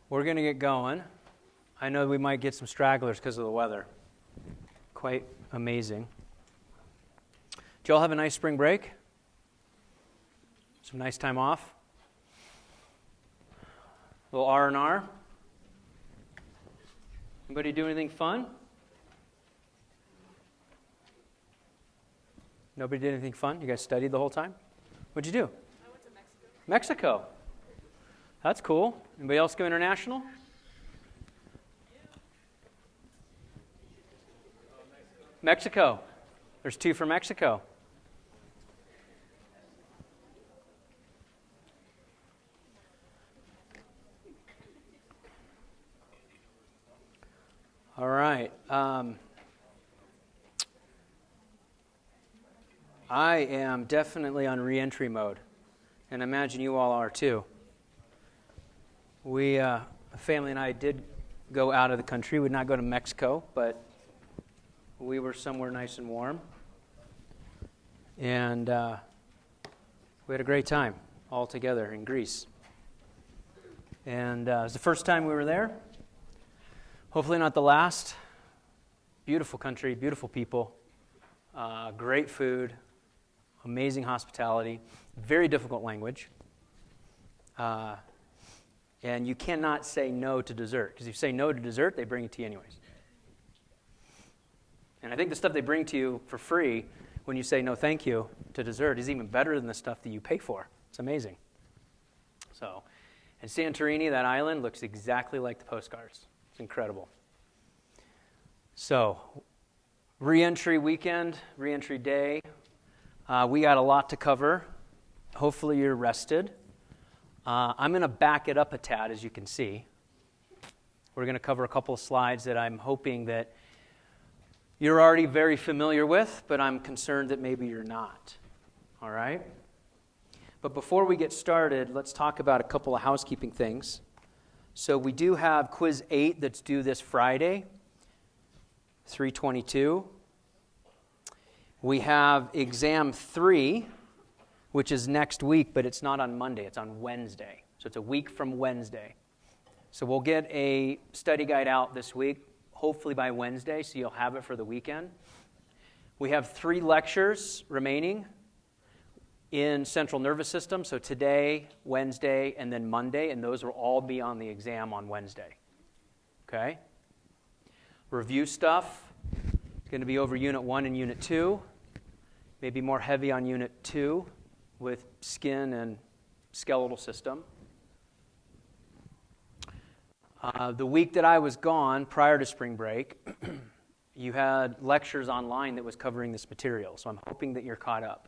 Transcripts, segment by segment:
We're going to get going. I know we might get some stragglers because of the weather. Quite amazing. Did you all have a nice spring break? Some nice time off? A little R&R? Anybody do anything fun? Nobody did anything fun? You guys studied the whole time? What'd you do? I went to Mexico. Mexico. That's cool. Anybody else go international? Mexico. There's 2 for Mexico. All right. I am definitely on re-entry mode, and I imagine you all are too. A family and I did go out of the country. We did not go to Mexico, but we were somewhere nice and warm. And we had a great time all together in Greece. And it was the first time we were there. Hopefully not the last. Beautiful country, beautiful people, great food, amazing hospitality, very difficult language. And you cannot say no to dessert, because if you say no to dessert, they bring it to you anyways. And I think the stuff they bring to you for free when you say no thank you to dessert is even better than the stuff that you pay for. It's amazing. So, and Santorini, that island, looks exactly like the postcards. It's incredible. So, re-entry weekend, re-entry day. We got a lot to cover. Hopefully you're rested. I'm going to back it up a tad, as you can see. We're going to cover a couple of slides that I'm hoping that you're already very familiar with, but I'm concerned that maybe you're not. All right? But before we get started, let's talk about a couple of housekeeping things. So we do have Quiz 8 that's due this Friday, 3/22. We have Exam 3, which is next week, but it's not on Monday. It's on Wednesday. So it's a week from Wednesday. So we'll get a study guide out this week, hopefully by Wednesday, so you'll have it for the weekend. We have 3 lectures remaining in central nervous system. So today, Wednesday, and then Monday, and those will all be on the exam on Wednesday. Okay? Review stuff. It's going to be over Unit 1 and Unit 2. Maybe more heavy on Unit 2 with skin and skeletal system. The week that I was gone prior to spring break, you had lectures online that was covering this material, so I'm hoping that you're caught up.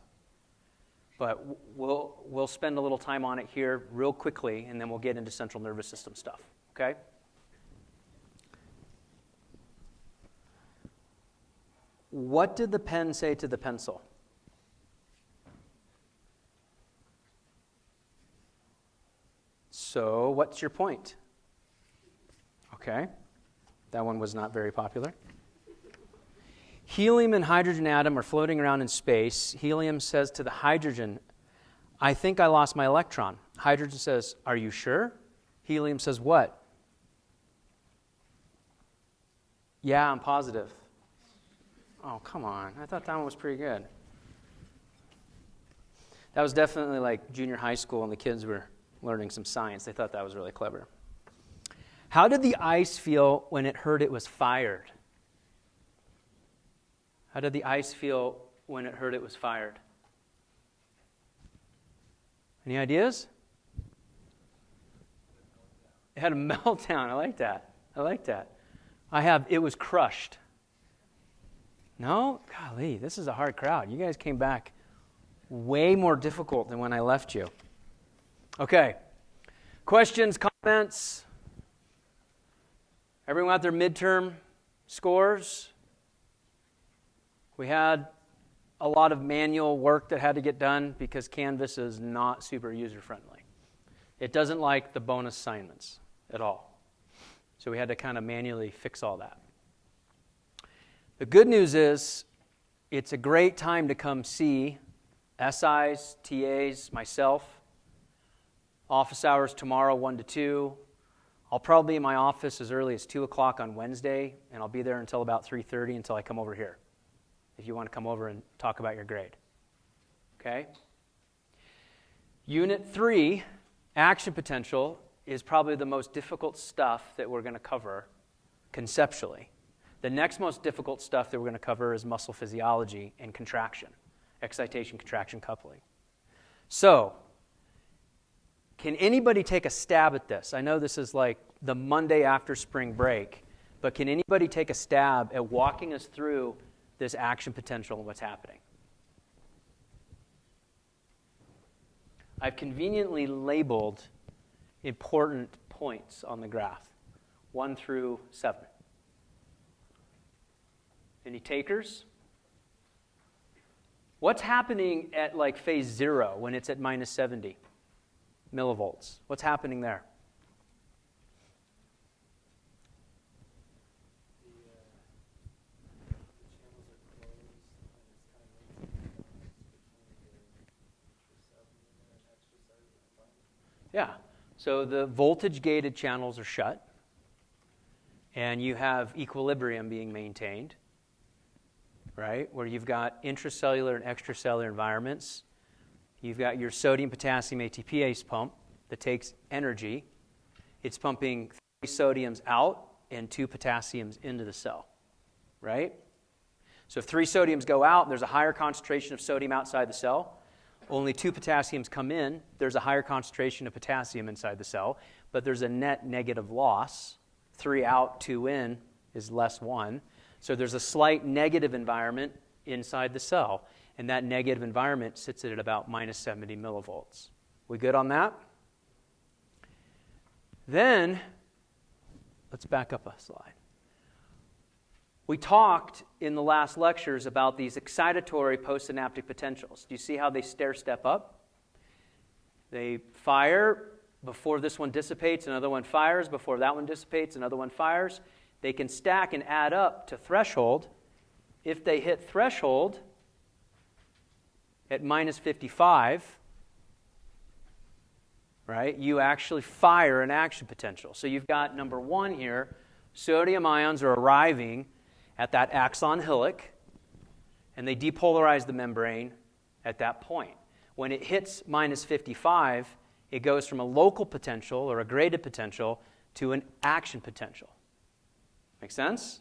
But we'll spend a little time on it here real quickly, and then we'll get into central nervous system stuff, okay? What did the pen say to the pencil? So, what's your point? Okay, that one was not very popular. Helium and hydrogen atom are floating around in space. Helium says to the hydrogen, I think I lost my electron. Hydrogen says, are you sure? Helium says what? Yeah, I'm positive. Oh, come on. I thought that one was pretty good. That was definitely like junior high school and the kids were learning some science. They thought that was really clever. How did the ice feel when it heard it was fired? How did the ice feel when it heard it was fired? Any ideas? It had a meltdown. I like that. It was crushed. No? Golly, this is a hard crowd. You guys came back way more difficult than when I left you. Okay. Questions, comments? Everyone got their midterm scores? We had a lot of manual work that had to get done because Canvas is not super user-friendly. It doesn't like the bonus assignments at all. So we had to kind of manually fix all that. The good news is it's a great time to come see SIs, TAs, myself. Office hours tomorrow, 1 to 2. I'll probably be in my office as early as 2 o'clock on Wednesday, and I'll be there until about 3:30 until I come over here, if you want to come over and talk about your grade. Okay? Unit 3, action potential, is probably the most difficult stuff that we're going to cover conceptually. The next most difficult stuff that we're going to cover is muscle physiology and contraction, excitation, contraction, coupling. So, can anybody take a stab at this? I know this is like the Monday after spring break, but can anybody take a stab at walking us through this action potential and what's happening? I've conveniently labeled important points on the graph, 1 through 7. Any takers? What's happening at like phase 0 when it's at minus 70 millivolts? What's happening there? Yeah, so the voltage-gated channels are shut, and you have equilibrium being maintained, right, where you've got intracellular and extracellular environments. You've got your sodium-potassium ATPase pump that takes energy. It's pumping 3 sodiums out and 2 potassiums into the cell, right? So if 3 sodiums go out, there's a higher concentration of sodium outside the cell. Only 2 potassiums come in. There's a higher concentration of potassium inside the cell, but there's a net negative loss. 3 out, 2 in is less 1. So there's a slight negative environment inside the cell, and that negative environment sits at about minus 70 millivolts. We good on that? Then, let's back up a slide. We talked in the last lectures about these excitatory postsynaptic potentials. Do you see how they stair-step up? They fire before this one dissipates, another one fires. Before that one dissipates, another one fires. They can stack and add up to threshold. If they hit threshold at minus 55, right, you actually fire an action potential. So you've got number 1 here, sodium ions are arriving at that axon hillock, and they depolarize the membrane at that point. When it hits minus 55, it goes from a local potential or a graded potential to an action potential. Make sense?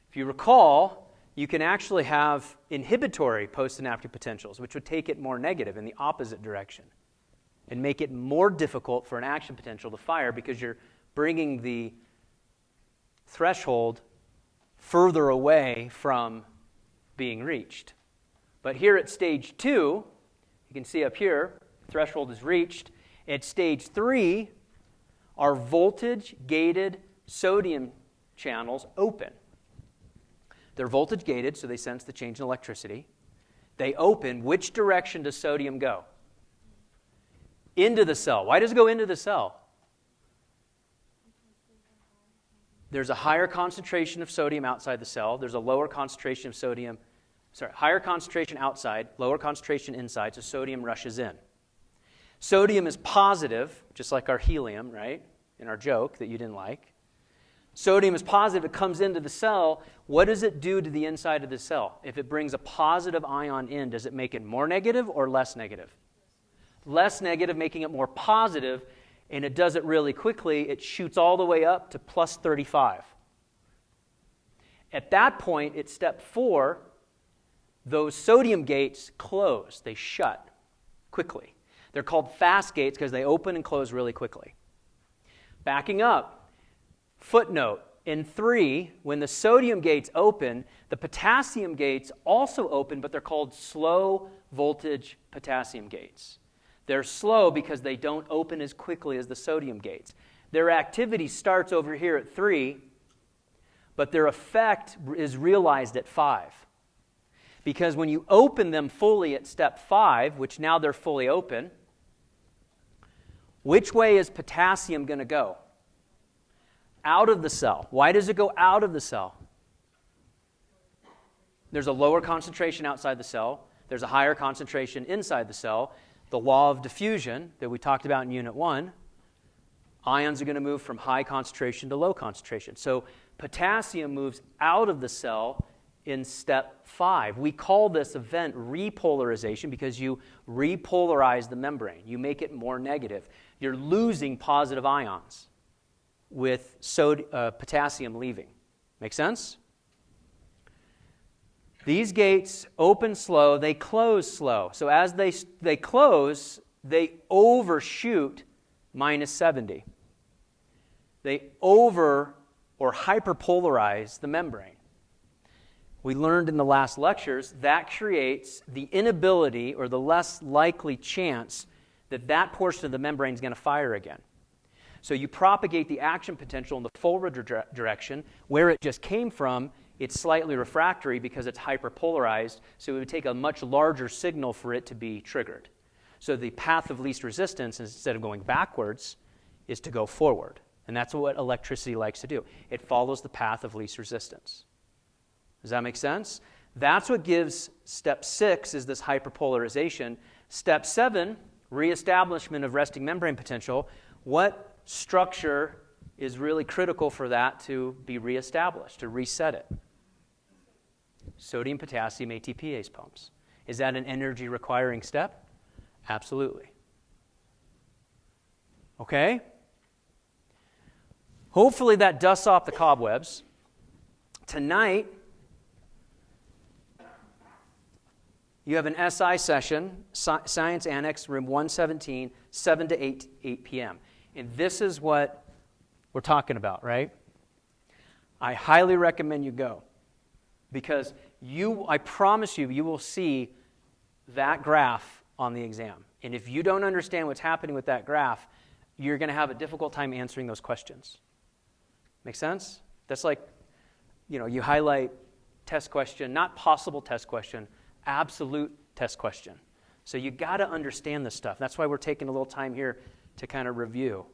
If you recall, you can actually have inhibitory postsynaptic potentials, which would take it more negative in the opposite direction and make it more difficult for an action potential to fire because you're bringing the threshold further away from being reached. But here at stage 2, you can see up here, threshold is reached. At stage 3, our voltage-gated sodium channels open. They're voltage-gated, so they sense the change in electricity. They open. Which direction does sodium go? Into the cell. Why does it go into the cell? There's a higher concentration of sodium outside the cell. There's a lower concentration of sodium, higher concentration outside, lower concentration inside, so sodium rushes in. Sodium is positive, just like our helium, right, in our joke that you didn't like. Sodium is positive. It comes into the cell. What does it do to the inside of the cell? If it brings a positive ion in, does it make it more negative or less negative? Less negative, making it more positive. And it does it really quickly. It shoots all the way up to plus 35. At that point, at step 4, those sodium gates close. They shut quickly. They're called fast gates because they open and close really quickly. Backing up, footnote, in 3, when the sodium gates open, the potassium gates also open, but they're called slow voltage potassium gates. They're slow because they don't open as quickly as the sodium gates. Their activity starts over here at 3, but their effect is realized at 5. Because when you open them fully at step 5, which now they're fully open, which way is potassium going to go? Out of the cell. Why does it go out of the cell? There's a lower concentration outside the cell. There's a higher concentration inside the cell. The law of diffusion that we talked about in Unit 1, Ions are going to move from high concentration to low concentration. So potassium moves out of the cell in step 5. We call this event repolarization because you repolarize the membrane. You make it more negative. You're losing positive ions with potassium leaving. Make sense? These gates open slow, they close slow. So as they close, they overshoot minus 70. They over or hyperpolarize the membrane. We learned in the last lectures that creates the inability or the less likely chance that that portion of the membrane is going to fire again. So you propagate the action potential in the forward direction. Where it just came from, it's slightly refractory because it's hyperpolarized, so it would take a much larger signal for it to be triggered. So the path of least resistance, instead of going backwards, is to go forward. And that's what electricity likes to do. It follows the path of least resistance. Does that make sense? That's what gives step 6 is this hyperpolarization. Step 7, reestablishment of resting membrane potential. What structure is really critical for that to be reestablished, to reset it? Sodium, potassium, ATPase pumps. Is that an energy requiring step? Absolutely. Okay? Hopefully that dusts off the cobwebs. Tonight, you have an SI session, Science Annex, room 117, 7 to 8 p.m. And this is what we're talking about, right? I highly recommend you go because I promise you will see that graph on the exam. And if you don't understand what's happening with that graph, you're going to have a difficult time answering those questions. Make sense? That's like, you highlight test question, not possible test question, absolute test question. So you got to understand this stuff. That's why we're taking a little time here to kind of review.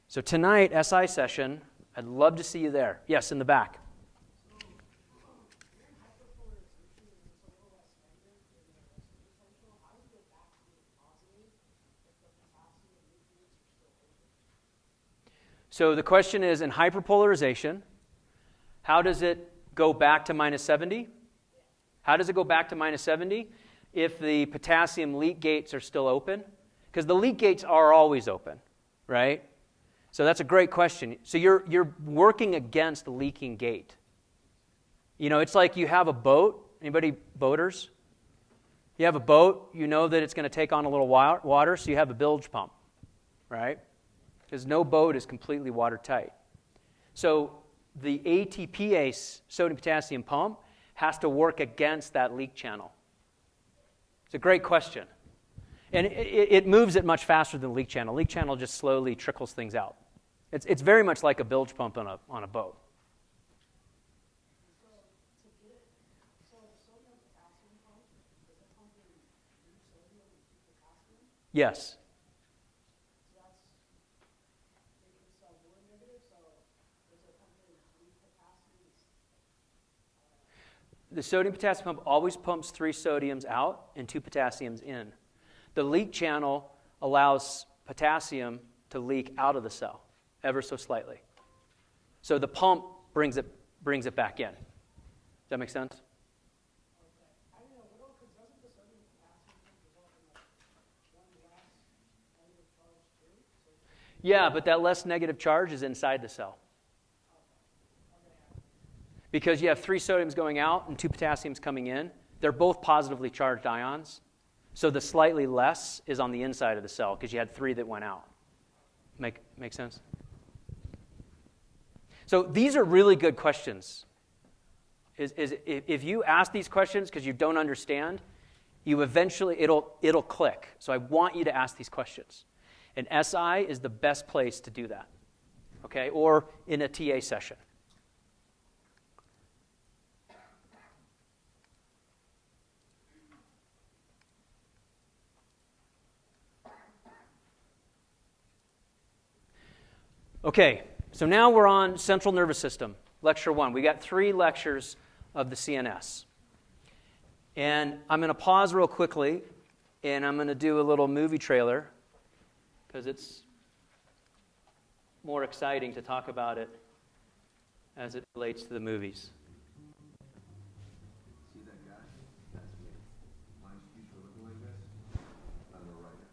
So tonight, SI session, I'd love to see you there. Yes, in the back. So the question is, in hyperpolarization, how does it go back to minus 70? How does it go back to minus 70? If the potassium leak gates are still open? Because the leak gates are always open, right? So that's a great question. So you're working against the leaking gate. It's like you have a boat. Anybody boaters? You have a boat, you know that it's going to take on a little water, so you have a bilge pump, right? Because no boat is completely watertight. So the ATPase sodium-potassium pump has to work against that leak channel. It's a great question. And it moves it much faster than the leak channel. Leak channel just slowly trickles things out. It's very much like a bilge pump on a boat. Yes. The sodium-potassium pump always pumps 3 sodiums out and 2 potassiums in. The leak channel allows potassium to leak out of the cell, ever so slightly. So the pump brings it back in. Does that make sense? Yeah, but that less negative charge is inside the cell. Because you have 3 sodiums going out and 2 potassiums coming in. They're both positively charged ions. So the slightly less is on the inside of the cell because you had 3 that went out. Make sense? So these are really good questions. If you ask these questions because you don't understand, you eventually, it'll click. So I want you to ask these questions. And SI is the best place to do that. Okay? Or in a TA session. Okay, so now we're on central nervous system, lecture 1. We got 3 lectures of the CNS. And I'm going to pause real quickly, and I'm going to do a little movie trailer, because it's more exciting to talk about it as it relates to the movies. See that guy? That's me. My excuse for looking like this? I'm a writer.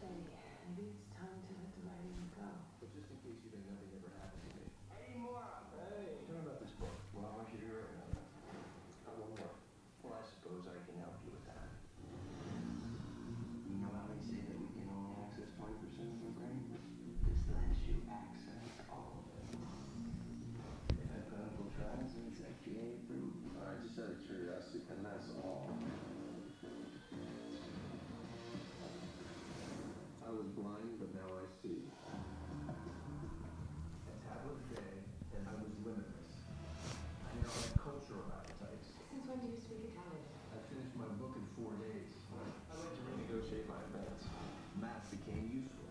Eddie, maybe it's time to let the writing go. But just in case you think nothing ever happened to me. Hey, tell me about this book. Well, I want you to hear it now. I want more. Well, I suppose I can help you with that. You know how they say that we can only access 20% of the brain? This lets you access all of it. They've had clinical trials and it's FDA approved. All right, just out of curiosity, and that's all. I was blind, but now I see. A tablet a day, and I was limitless. I now have cultural appetites. Since when do you speak Italian? I finished my book in 4 days. I like to renegotiate my events. Math became useful.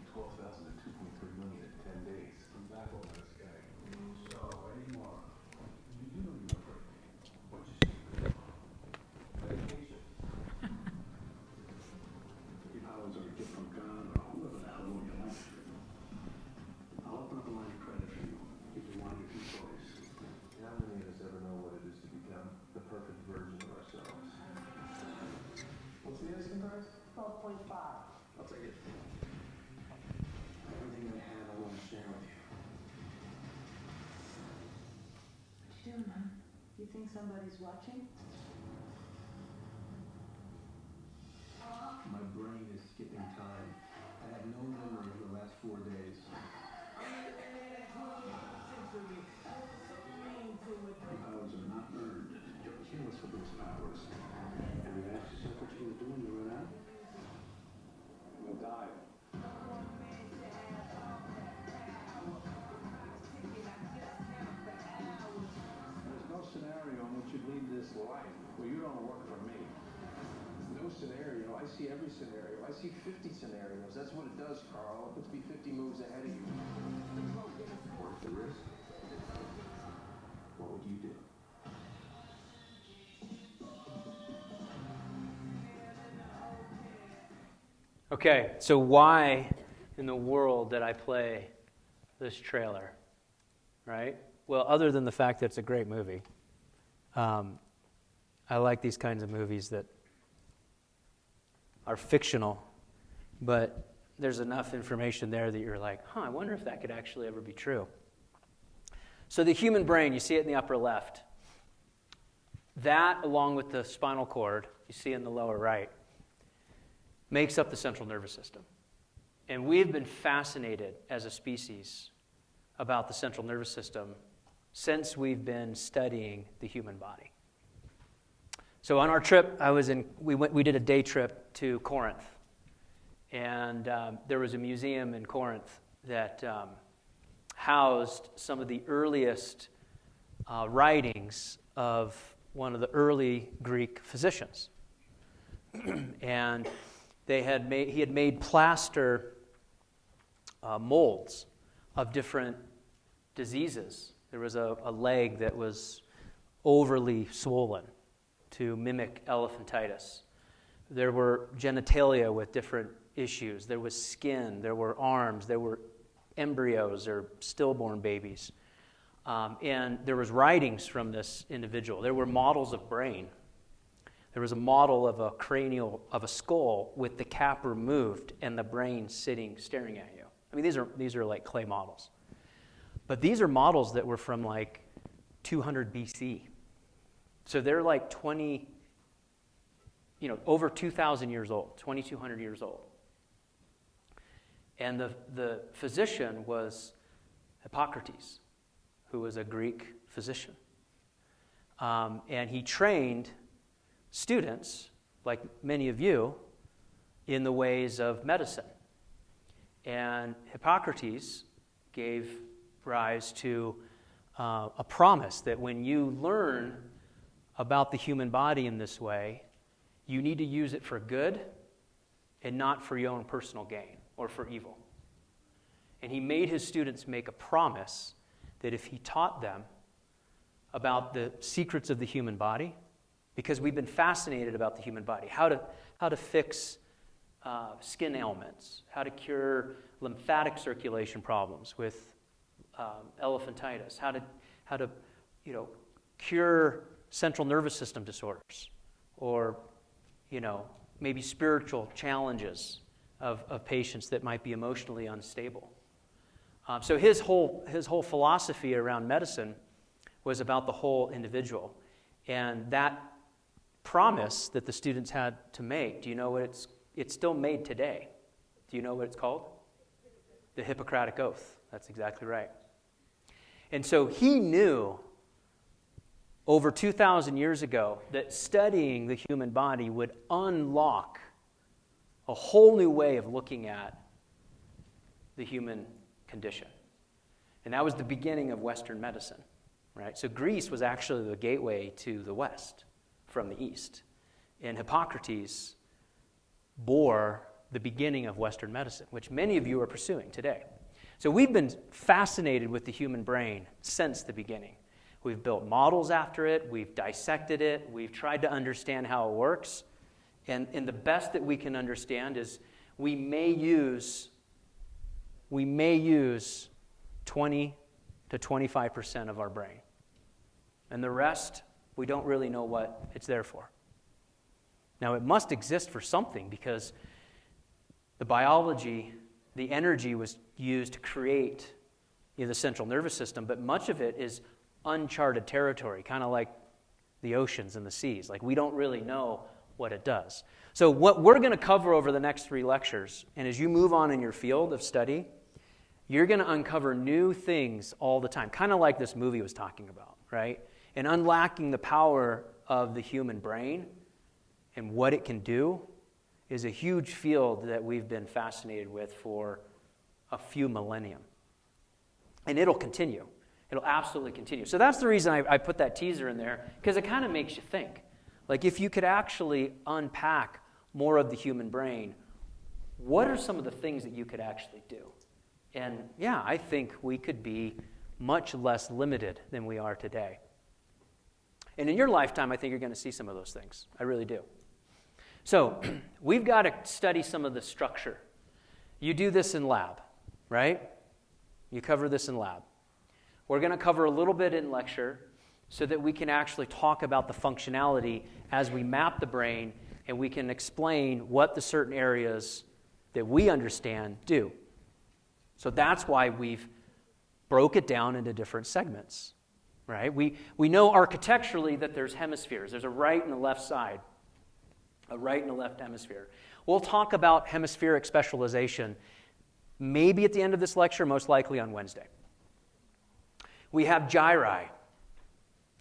From 12,000 to 2.3 million in 10 days. I'm back on this guy. So, anymore. You know you were hurt. What'd you say? Medication. Your powers are a gift from God or whoever the hell wrote your life. I'll open up a line of credit for you. Give you one of your two choice. How many of us ever know what it is to become the perfect version of ourselves? What's the asking price? 12.5. I'll take it. Everything I have, I want to share with you. What you doing, huh? You think somebody's watching? My brain is skipping time. I have no memory of the last 4 days. Your powers are not earned. You're careless with those powers. Have you asked yourself what you're going to do when you run out? You'll die. There's no scenario in which you lead this life where you don't work for me. No scenario. I see every scenario. I see 50 scenarios. That's what it does, Carl. It puts me 50 moves ahead of you. Worth the risk? What would you do? Okay, so why in the world did I play this trailer, right? Well, other than the fact that it's a great movie. I like these kinds of movies that are fictional, but there's enough information there that you're like, I wonder if that could actually ever be true. So the human brain, you see it in the upper left. That, along with the spinal cord, you see in the lower right, makes up the central nervous system. And we've been fascinated as a species about the central nervous system since we've been studying the human body. So on our trip, we did a day trip to Corinth. And there was a museum in Corinth that housed some of the earliest writings of one of the early Greek physicians. And he had made plaster molds of different diseases. There was a leg that was overly swollen to mimic elephantitis. There were genitalia with different issues. There was skin. There were arms. There were embryos or stillborn babies. And there was writings from this individual. There were models of brain. There was a model of a skull with the cap removed and the brain staring at you. I mean, these are like clay models. But these are models that were from like 200 BC. So they're like over 2,000 years old, 2,200 years old. And the physician was Hippocrates, who was a Greek physician. And he trained students, like many of you, in the ways of medicine. And Hippocrates gave rise to a promise that when you learn about the human body in this way, you need to use it for good and not for your own personal gain or for evil. And he made his students make a promise that if he taught them about the secrets of the human body, because we've been fascinated about the human body, how to fix skin ailments, how to cure lymphatic circulation problems with elephantitis, how to cure central nervous system disorders, or maybe spiritual challenges of patients that might be emotionally unstable. So his whole philosophy around medicine was about the whole individual, and that promise that the students had to make. Do you know what it's still made today? Do you know what it's called? The Hippocratic Oath. That's exactly right. And so he knew over 2,000 years ago that studying the human body would unlock a whole new way of looking at the human condition. And that was the beginning of Western medicine, right? So Greece was actually the gateway to the West from the East. And Hippocrates bore the beginning of Western medicine, which many of you are pursuing today. So we've been fascinated with the human brain since the beginning. We've built models after it, we've dissected it, we've tried to understand how it works. And the best that we can understand is we may use 20 to 25% of our brain. And the rest, we don't really know what it's there for. Now, it must exist for something because the biology, the energy was used to create the central nervous system, but much of it is uncharted territory, kind of like the oceans and the seas. Like, we don't really know what it does. So what we're going to cover over the next 3 lectures, and as you move on in your field of study, you're going to uncover new things all the time, kind of like this movie was talking about, right? And unlocking the power of the human brain and what it can do is a huge field that we've been fascinated with for a few millennium. And it'll continue. It'll absolutely continue. So that's the reason I put that teaser in there, because it kind of makes you think. Like, if you could actually unpack more of the human brain, what are some of the things that you could actually do? And yeah, I think we could be much less limited than we are today. And in your lifetime, I think you're going to see some of those things. I really do. So we've got to study some of the structure. You do this in lab, right? You cover this in lab. We're going to cover a little bit in lecture so that we can actually talk about the functionality as we map the brain, and we can explain what the certain areas that we understand do. So that's why we've broke it down into different segments, right? We know architecturally that there's hemispheres. There's a right and a left side, a right and a left hemisphere. We'll talk about hemispheric specialization maybe at the end of this lecture, most likely on Wednesday. We have gyri.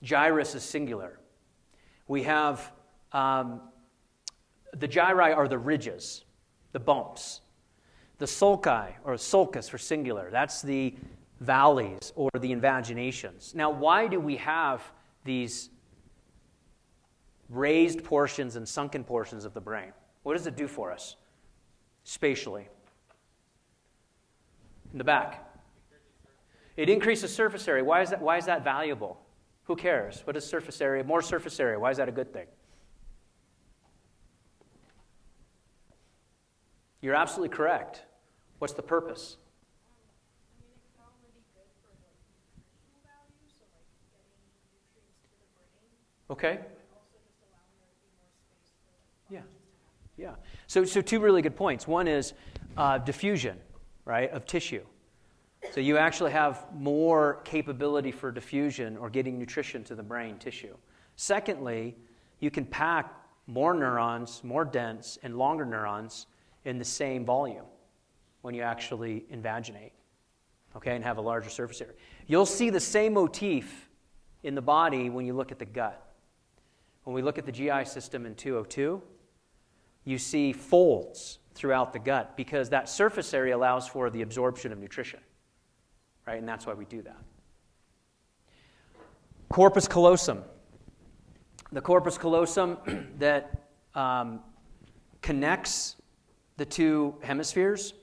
Gyrus is singular. We have the gyri are the ridges, the bumps. The sulci, or sulcus for singular, that's the valleys or the invaginations. Now, why do we have these raised portions and sunken portions of the brain? What does it do for us spatially? In the back. It increases surface area. Why is that valuable? Who cares? What is surface area? More surface area. Why is that a good thing? You're absolutely correct. What's the purpose? I mean, it can probably be good for nutritional value, so getting nutrients to the brain. Okay. But also just allowing there to be more space for Yeah. functions to happen. Yeah. So 2 really good points. One is diffusion, right, of tissue. So you actually have more capability for diffusion or getting nutrition to the brain tissue. Secondly, you can pack more neurons, more dense and longer neurons in the same volume when you actually invaginate, okay, and have a larger surface area. You'll see the same motif in the body when you look at the gut. When we look at the GI system in 202, you see folds throughout the gut because that surface area allows for the absorption of nutrition, right? And that's why we do that. Corpus callosum. The corpus callosum that connects the 2 hemispheres.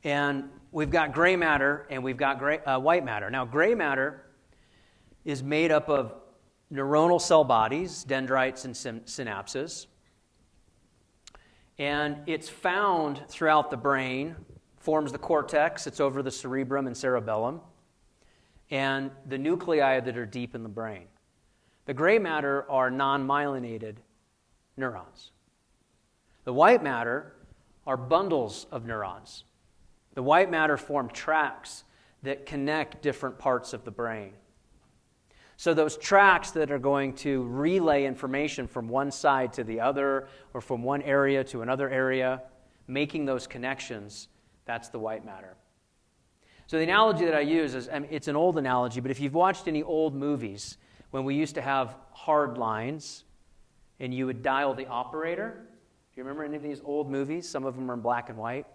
And we've got gray matter and we've got white matter. Now, gray matter is made up of neuronal cell bodies, dendrites and synapses. And it's found throughout the brain, forms the cortex, it's over the cerebrum and cerebellum, and the nuclei that are deep in the brain. The gray matter are non-myelinated neurons. The white matter are bundles of neurons. The white matter form tracks that connect different parts of the brain. So those tracks that are going to relay information from one side to the other or from one area to another area, making those connections, that's the white matter. So the analogy that I use is, it's an old analogy, but if you've watched any old movies, when we used to have hard lines and you would dial the operator, do you remember any of these old movies? Some of them are in black and white.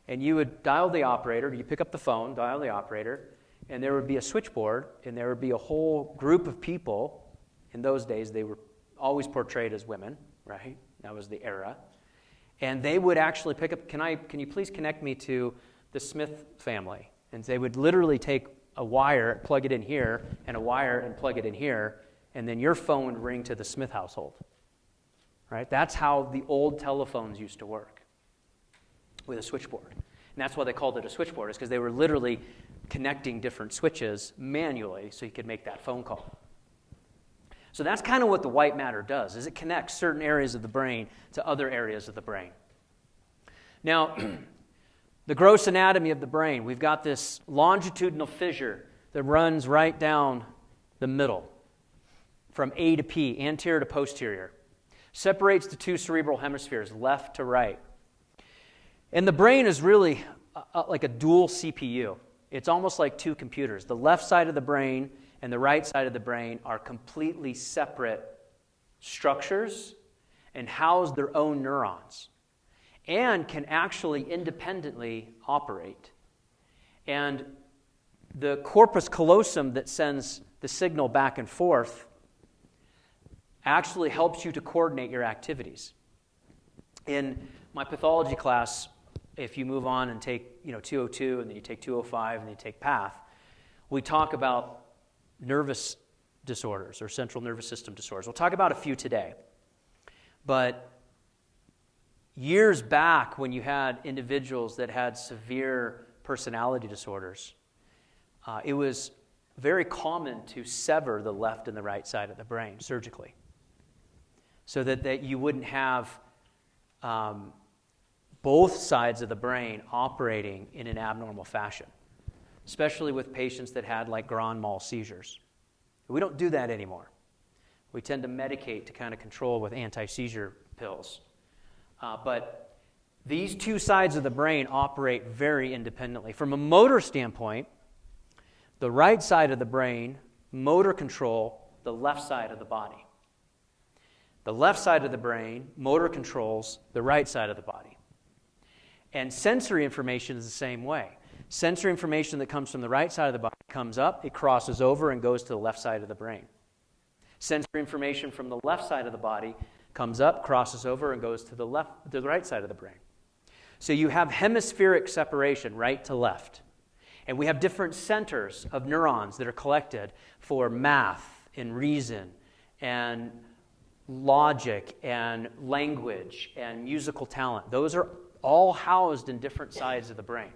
And you would dial the operator, you pick up the phone, dial the operator, and there would be a switchboard, and there would be a whole group of people. In those days, they were always portrayed as women, right? That was the era. And they would actually pick up, can you please connect me to the Smith family? And they would literally take a wire, plug it in here, and a wire and plug it in here, and then your phone would ring to the Smith household, right? That's how the old telephones used to work, with a switchboard. And that's why they called it a switchboard, is because they were literally connecting different switches manually so you could make that phone call. So that's kind of what the white matter does, is it connects certain areas of the brain to other areas of the brain. Now, the gross anatomy of the brain, we've got this longitudinal fissure that runs right down the middle from A to P, anterior to posterior. Separates the two cerebral hemispheres, left to right. And the brain is really like a dual CPU. It's almost like two computers. The left side of the brain and the right side of the brain are completely separate structures and house their own neurons and can actually independently operate. And the corpus callosum that sends the signal back and forth actually helps you to coordinate your activities. In my pathology class, if you move on and take 202 and then you take 205 and then you take path, we talk about nervous disorders or central nervous system disorders. We'll talk about a few today. But years back when you had individuals that had severe personality disorders, it was very common to sever the left and the right side of the brain surgically so that you wouldn't have both sides of the brain operating in an abnormal fashion, especially with patients that had like grand mal seizures. We don't do that anymore. We tend to medicate to kind of control with anti-seizure pills. But these two sides of the brain operate very independently. From a motor standpoint, the right side of the brain, motor control the left side of the body. The left side of the brain, motor controls the right side of the body. And sensory information is the same way. Sensory information that comes from the right side of the body comes up, it crosses over and goes to the left side of the brain. Sensory information from the left side of the body comes up, crosses over, and goes to the right side of the brain. So you have hemispheric separation, right to left. And we have different centers of neurons that are collected for math and reason and logic and language and musical talent. Those are all housed in different sides of the brain.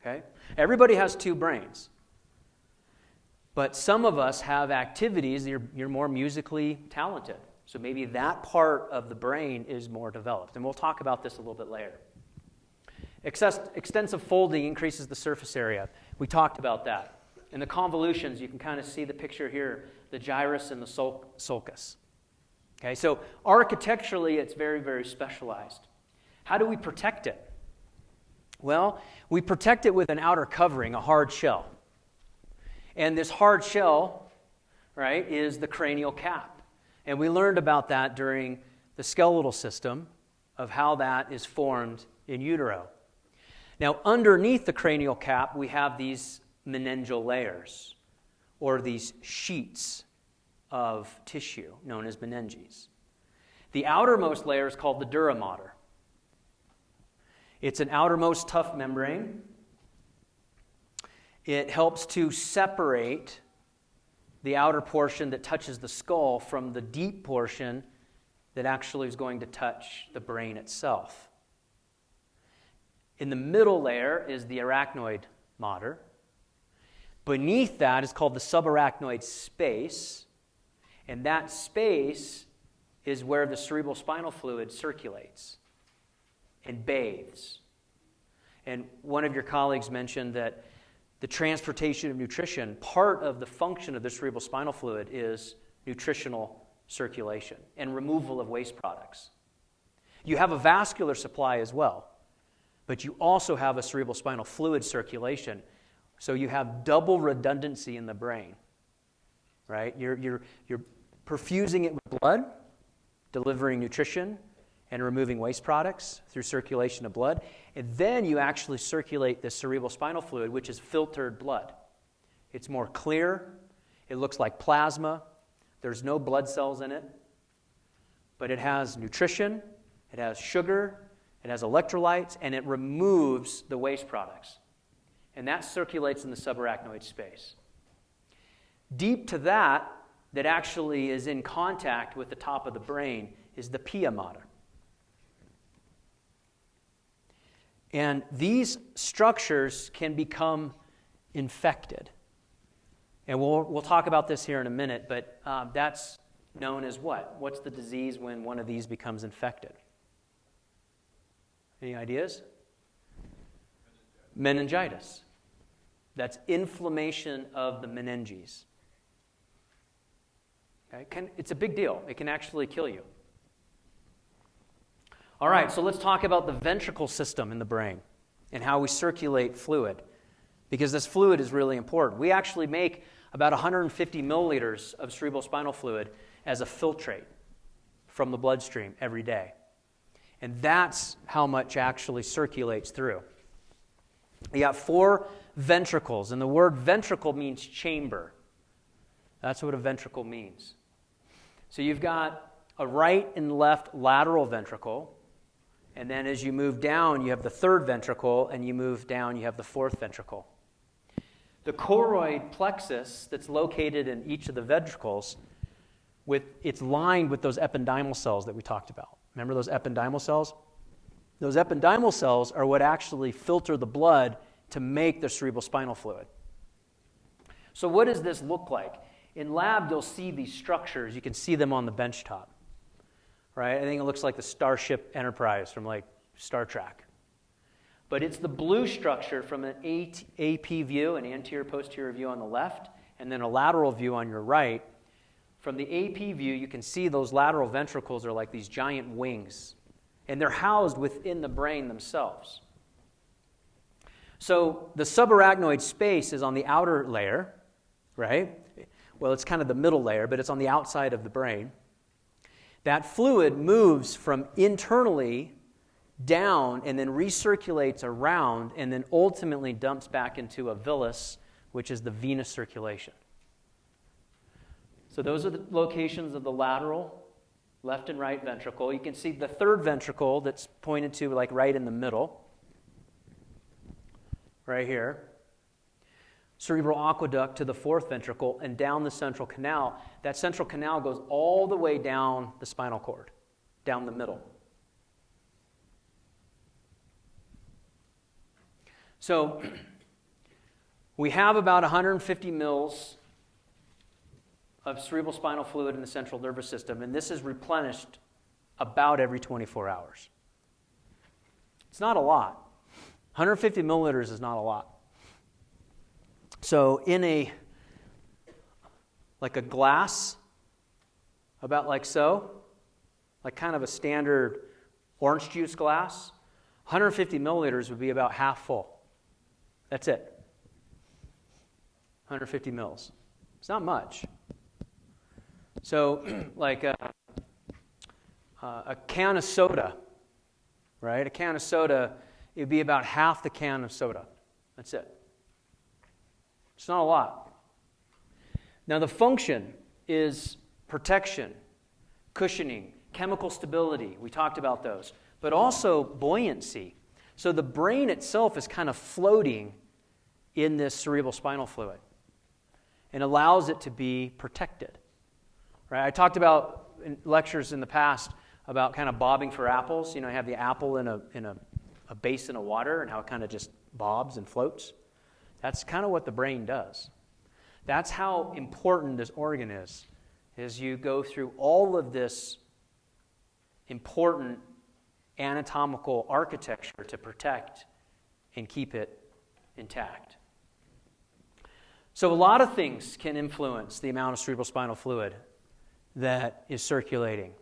Okay? Everybody has two brains. But some of us have activities, you're more musically talented. So maybe that part of the brain is more developed. And we'll talk about this a little bit later. Extensive folding increases the surface area. We talked about that. In the convolutions, you can kind of see the picture here, the gyrus and the sulcus. Okay, so architecturally, it's very, very specialized. How do we protect it? Well, we protect it with an outer covering, a hard shell. And this hard shell, right, is the cranial cap. And we learned about that during the skeletal system of how that is formed in utero. Now, underneath the cranial cap, we have these meningeal layers, or these sheets of tissue known as meninges. The outermost layer is called the dura mater. It's an outermost tough membrane. It helps to separate the outer portion that touches the skull from the deep portion that actually is going to touch the brain itself. In the middle layer is the arachnoid mater. Beneath that is called the subarachnoid space, and that space is where the cerebral spinal fluid circulates and bathes. And one of your colleagues mentioned that the transportation of nutrition, part of the function of the cerebral spinal fluid is nutritional circulation and removal of waste products. You have a vascular supply as well, but you also have a cerebral spinal fluid circulation. So you have double redundancy in the brain, right? You're perfusing it with blood, delivering nutrition, and removing waste products through circulation of blood. And then you actually circulate the cerebral spinal fluid, which is filtered blood. It's more clear. It looks like plasma. There's no blood cells in it. But it has nutrition, it has sugar, it has electrolytes, and it removes the waste products. And that circulates in the subarachnoid space. Deep to that actually is in contact with the top of the brain, is the pia mater. And these structures can become infected. And we'll talk about this here in a minute, but that's known as what? What's the disease when one of these becomes infected? Any ideas? Meningitis. That's inflammation of the meninges. Okay? It's a big deal. It can actually kill you. All right, so let's talk about the ventricle system in the brain and how we circulate fluid, because this fluid is really important. We actually make about 150 milliliters of cerebral spinal fluid as a filtrate from the bloodstream every day. And that's how much actually circulates through. You got 4 ventricles, and the word ventricle means chamber. That's what a ventricle means. So you've got a right and left lateral ventricle, and then as you move down, you have the 3rd ventricle, and you move down, you have the 4th ventricle. The choroid plexus that's located in each of the ventricles, it's lined with those ependymal cells that we talked about. Remember those ependymal cells? Those ependymal cells are what actually filter the blood to make the cerebral spinal fluid. So what does this look like? In lab, you'll see these structures. You can see them on the benchtop. Right? I think it looks like the Starship Enterprise from like Star Trek. But it's the blue structure from an AP view, an anterior-posterior view on the left, and then a lateral view on your right. From the AP view, you can see those lateral ventricles are like these giant wings, and they're housed within the brain themselves. So the subarachnoid space is on the outer layer, right? Well, it's kind of the middle layer, but it's on the outside of the brain. That fluid moves from internally down and then recirculates around and then ultimately dumps back into a villus, which is the venous circulation. So those are the locations of the lateral, left and right ventricle. You can see the 3rd ventricle that's pointed to like right in the middle, right here. Cerebral aqueduct to the 4th ventricle and down the central canal. That central canal goes all the way down the spinal cord, down the middle. So we have about 150 mils of cerebral spinal fluid in the central nervous system, and this is replenished about every 24 hours. It's not a lot. 150 milliliters is not a lot. So in a glass, about like so, like kind of a standard orange juice glass, 150 milliliters would be about half full. That's it. 150 mils. It's not much. So like a can of soda, right? A can of soda, it would be about half the can of soda. That's it. It's not a lot. Now, the function is protection, cushioning, chemical stability. We talked about those. But also buoyancy. So the brain itself is kind of floating in this cerebral spinal fluid and allows it to be protected. Right? I talked about in lectures in the past about kind of bobbing for apples. You know, you have the apple in a basin of water and how it kind of just bobs and floats. That's kind of what the brain does. That's how important this organ is you go through all of this important anatomical architecture to protect and keep it intact. So a lot of things can influence the amount of cerebrospinal fluid that is circulating.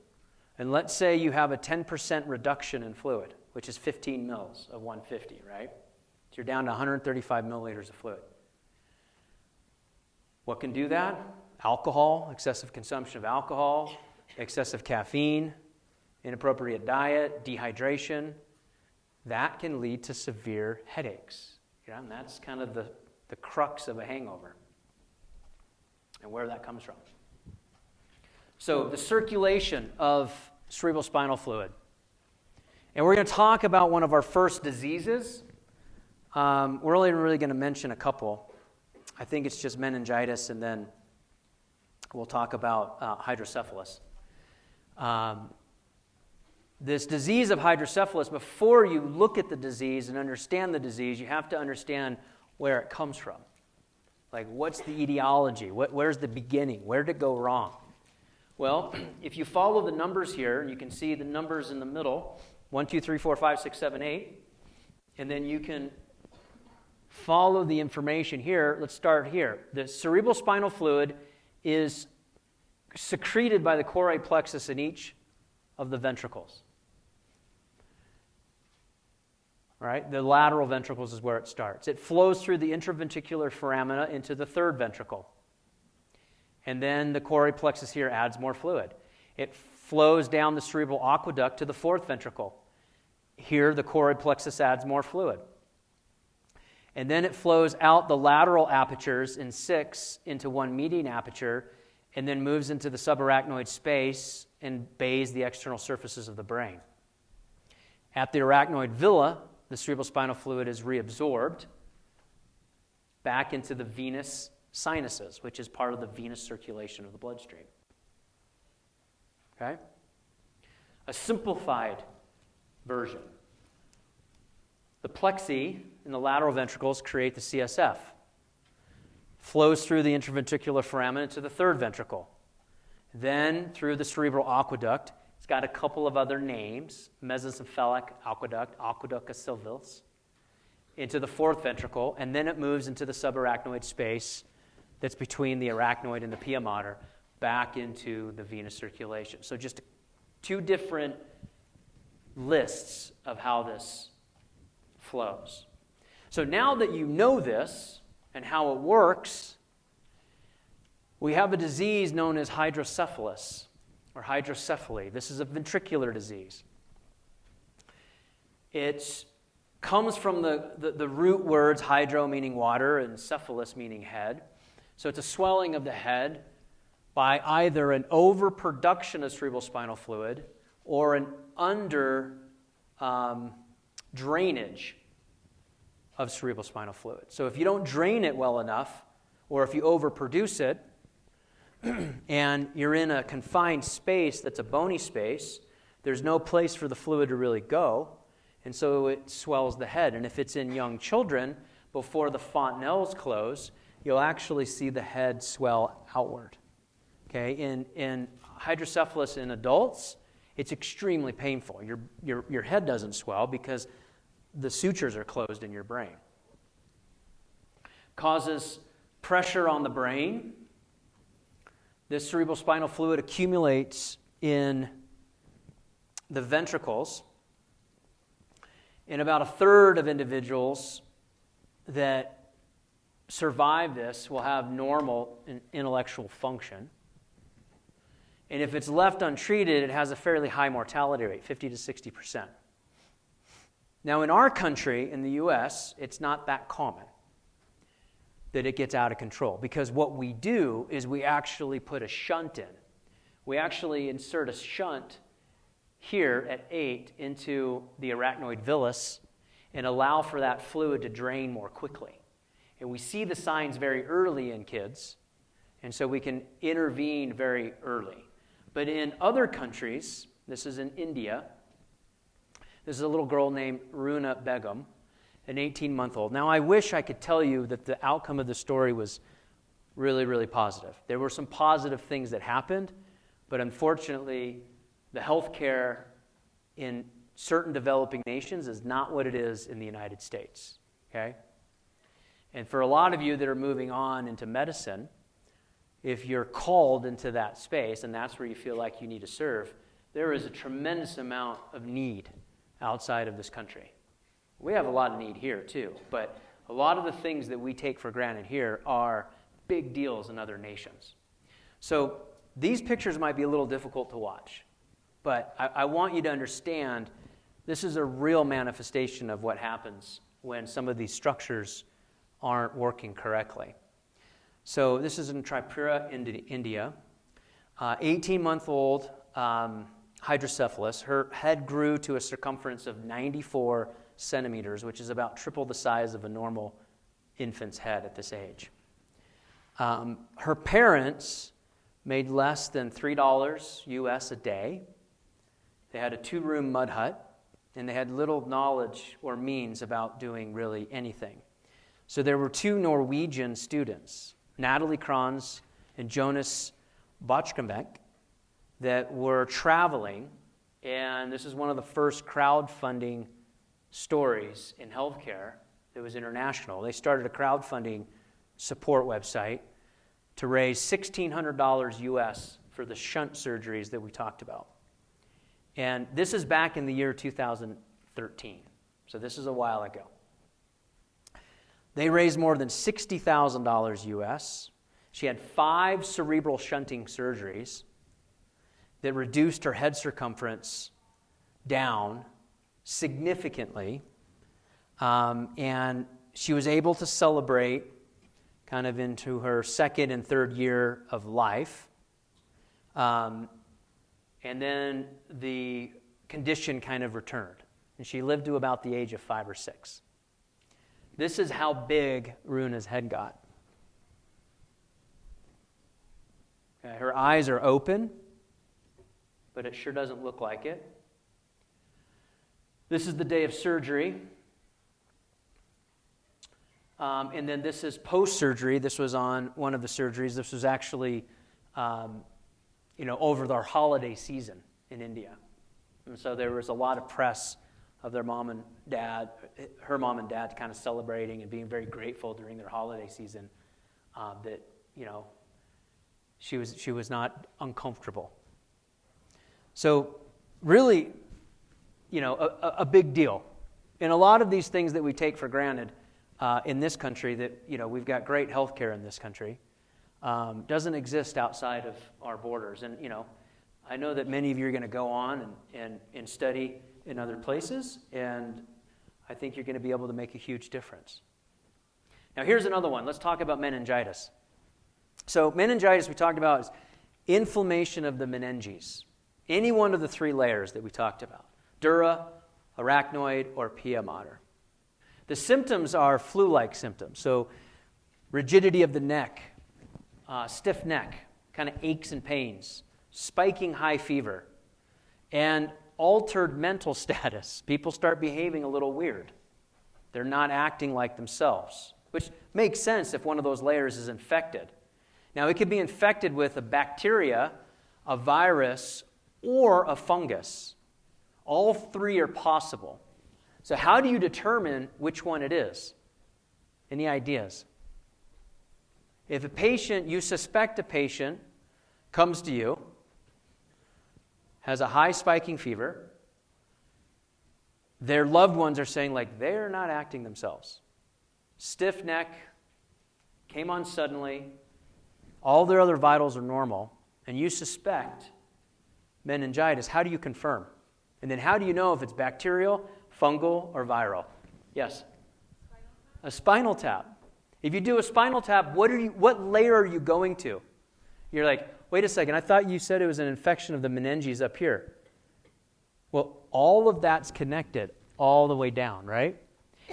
And let's say you have a 10% reduction in fluid, which is 15 mils of 150, right? So you're down to 135 milliliters of fluid. What can do that? Alcohol, excessive consumption of alcohol, excessive caffeine, inappropriate diet, dehydration. That can lead to severe headaches. Yeah, and that's kind of the crux of a hangover and where that comes from. So the circulation of cerebrospinal fluid. And we're going to talk about one of our first diseases. We're only really going to mention a couple. I think it's just meningitis, and then we'll talk about hydrocephalus. This disease of hydrocephalus, before you look at the disease and understand the disease, you have to understand where it comes from. Like, what's the etiology? Where's the beginning? Where did it go wrong? Well, if you follow the numbers here, and you can see the numbers in the middle, 1, 2, 3, 4, 5, 6, 7, 8, and then you can follow the information here. Let's start here. The cerebrospinal fluid is secreted by the choroid plexus in each of the ventricles. All right, the lateral ventricles is where it starts. It flows through the intraventricular foramina into the third ventricle. And then the choroid plexus here adds more fluid. It flows down the cerebral aqueduct to the fourth ventricle. Here, the choroid plexus adds more fluid. And then it flows out the lateral apertures in 6 into one median aperture, and then moves into the subarachnoid space and bathes the external surfaces of the brain. At the arachnoid villi, the cerebrospinal fluid is reabsorbed back into the venous sinuses, which is part of the venous circulation of the bloodstream. Okay? A simplified version. The plexi in the lateral ventricles create the CSF. Flows through the intraventricular foramina to the third ventricle. Then through the cerebral aqueduct. It's got a couple of other names, mesencephalic aqueduct, aqueductus sylvius, into the fourth ventricle, and then it moves into the subarachnoid space that's between the arachnoid and the pia mater, back into the venous circulation. So just 2 different lists of how this flows. So now that you know this and how it works, we have a disease known as hydrocephalus, or hydrocephaly. This is a ventricular disease. It comes from the root words hydro meaning water and cephalus meaning head. So it's a swelling of the head by either an overproduction of cerebrospinal fluid or an under drainage of cerebrospinal fluid. So if you don't drain it well enough, or if you overproduce it, and you're in a confined space that's a bony space, there's no place for the fluid to really go, and so it swells the head. And if it's in young children, before the fontanelles close, you'll actually see the head swell outward. Okay, in hydrocephalus in adults, it's extremely painful. Your head doesn't swell because the sutures are closed in your brain. Causes pressure on the brain. This cerebrospinal fluid accumulates in the ventricles. In about a third of individuals that survive this will have normal intellectual function. And if it's left untreated, it has a fairly high mortality rate, 50 to 60%. Now, in our country, in the U.S., it's not that common that it gets out of control, because what we do is we actually put a shunt in. We actually insert a shunt here at 8 into the arachnoid villus and allow for that fluid to drain more quickly. And we see the signs very early in kids, and so we can intervene very early. But in other countries, This is in India. This is a little girl named Runa Begum, an 18-month-old. Now, I wish I could tell you that the outcome of the story was really, really positive. There were some positive things that happened, but unfortunately, the healthcare in certain developing nations is not what it is in the United States, okay? And for a lot of you that are moving on into medicine, if you're called into that space and that's where you feel like you need to serve, there is a tremendous amount of need outside of this country. We have a lot of need here too, but a lot of the things that we take for granted here are big deals in other nations. So these pictures might be a little difficult to watch, but I want you to understand this is a real manifestation of what happens when some of these structures aren't working correctly. So this is in Tripura, India. 18-month-old hydrocephalus. Her head grew to a circumference of 94 centimeters, which is about triple the size of a normal infant's head at this age. Her parents made less than $3 US a day. They had a 2-room mud hut, and they had little knowledge or means about doing really anything. So there were 2 Norwegian students, Natalie Kranz and Jonas Botchkamek, that were traveling, and this is one of the first crowdfunding stories in healthcare that was international. They started a crowdfunding support website to raise $1,600 US for the shunt surgeries that we talked about. And this is back in the year 2013, so this is a while ago. They raised more than $60,000 US. She had 5 cerebral shunting surgeries that reduced her head circumference down significantly. And she was able to celebrate kind of into her 2nd and 3rd year of life. And then the condition kind of returned. And she lived to about the age of 5 or 6. This is how big Runa's head got. Okay, her eyes are open, but it sure doesn't look like it. This is the day of surgery. And then this is post-surgery. This was on one of the surgeries. This was actually, over their holiday season in India. And so there was a lot of press of their mom and dad, her mom and dad, kind of celebrating and being very grateful during their holiday season that, she was not uncomfortable. So really, a big deal. And a lot of these things that we take for granted in this country that, we've got great health care in this country, doesn't exist outside of our borders. And, I know that many of you are going to go on and study in other places, and I think you're going to be able to make a huge difference. Now, here's another one. Let's talk about meningitis. So meningitis, we talked about, is inflammation of the meninges. Any one of the 3 layers that we talked about, dura, arachnoid, or pia mater. The symptoms are flu-like symptoms, so rigidity of the neck, stiff neck, kind of aches and pains, spiking high fever, and altered mental status. People start behaving a little weird. They're not acting like themselves, which makes sense if one of those layers is infected. Now, it could be infected with a bacteria, a virus, or a fungus. All 3 are possible. So how do you determine which one it is? Any ideas? If you suspect a patient comes to you, has a high spiking fever, their loved ones are saying, they're not acting themselves. Stiff neck, came on suddenly, all their other vitals are normal, and you suspect meningitis, how do you confirm? And then how do you know if it's bacterial, fungal, or viral? Yes? A spinal tap. If you do a spinal tap, what layer are you going to? You're like, wait a second, I thought you said it was an infection of the meninges up here. Well, all of that's connected all the way down, right?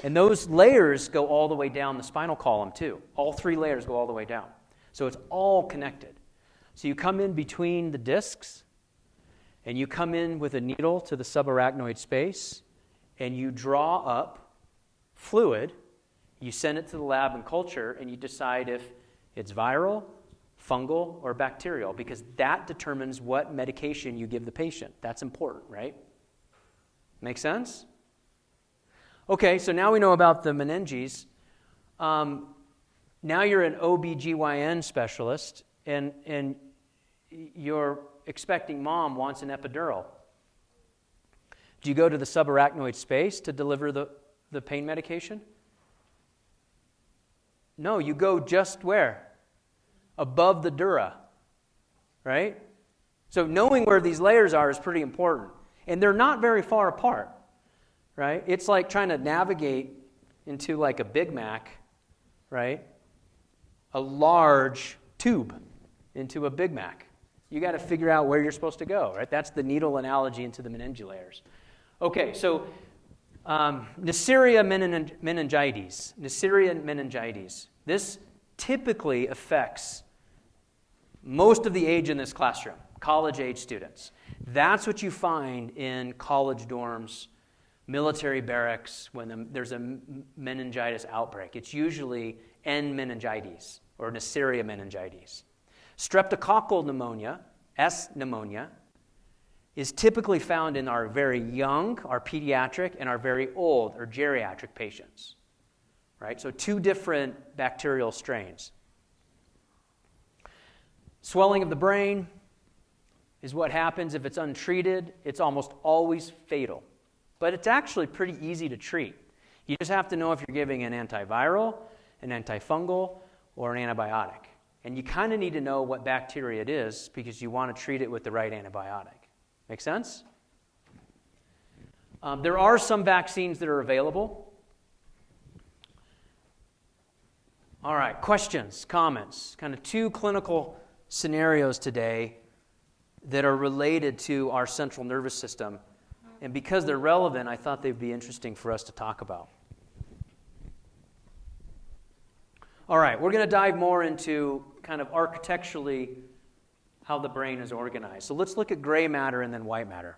And those layers go all the way down the spinal column too. All 3 layers go all the way down. So it's all connected. So you come in between the discs, And you come in with a needle to the subarachnoid space, and you draw up fluid. You send it to the lab and culture, and you decide if it's viral, fungal, or bacterial, because that determines what medication you give the patient. That's important, right? Make sense? Okay, so now we know about the meninges. Now you're an OB/GYN specialist, and your expecting mom wants an epidural. Do you go to the subarachnoid space to deliver the pain medication? No, you go just where? Above the dura, right? So knowing where these layers are is pretty important. And they're not very far apart, right? It's like trying to navigate into like a Big Mac, right? A large tube into a Big Mac. You got to figure out where you're supposed to go, right? That's the needle analogy into the meningeal layers. Okay, so Neisseria meningitis. Neisseria meningitis. This typically affects most of the age in this classroom, college-age students. That's what you find in college dorms, military barracks, when there's a meningitis outbreak. It's usually N meningitis or Neisseria meningitis. Streptococcal pneumonia, S pneumonia, is typically found in our very young, our pediatric, and our very old or geriatric patients. Right? So two different bacterial strains. Swelling of the brain is what happens if it's untreated. It's almost always fatal. But it's actually pretty easy to treat. You just have to know if you're giving an antiviral, an antifungal, or an antibiotic. And you kind of need to know what bacteria it is because you want to treat it with the right antibiotic. Make sense? There are some vaccines that are available. All right, questions, comments, kind of two clinical scenarios today that are related to our central nervous system. And because they're relevant, I thought they'd be interesting for us to talk about. All right, we're going to dive more into kind of architecturally how the brain is organized. So let's look at gray matter and then white matter.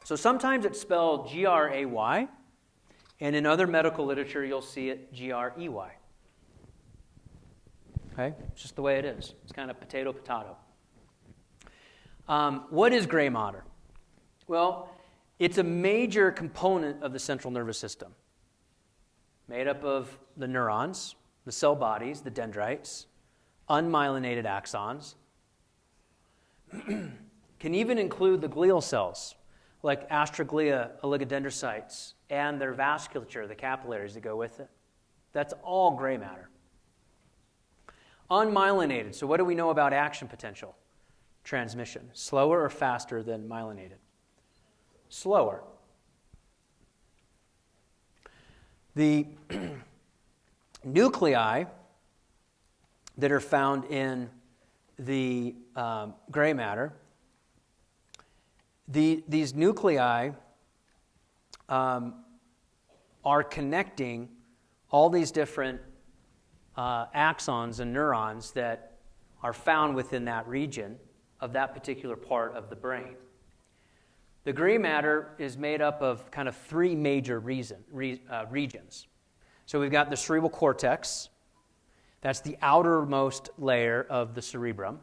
So sometimes it's spelled G-R-A-Y, and in other medical literature you'll see it G-R-E-Y. Okay, it's just the way it is. It's kind of potato, potato. What is gray matter? Well, it's a major component of the central nervous system, made up of the neurons, the cell bodies, the dendrites, unmyelinated axons. Can even include the glial cells, like astroglia, oligodendrocytes, and their vasculature, the capillaries that go with it. That's all gray matter. Unmyelinated. So what do we know about action potential? Transmission. Slower or faster than myelinated? Slower. The nuclei that are found in the gray matter, these nuclei are connecting all these different axons and neurons that are found within that region of that particular part of the brain. The gray matter is made up of kind of three major regions. So we've got the cerebral cortex. That's the outermost layer of the cerebrum.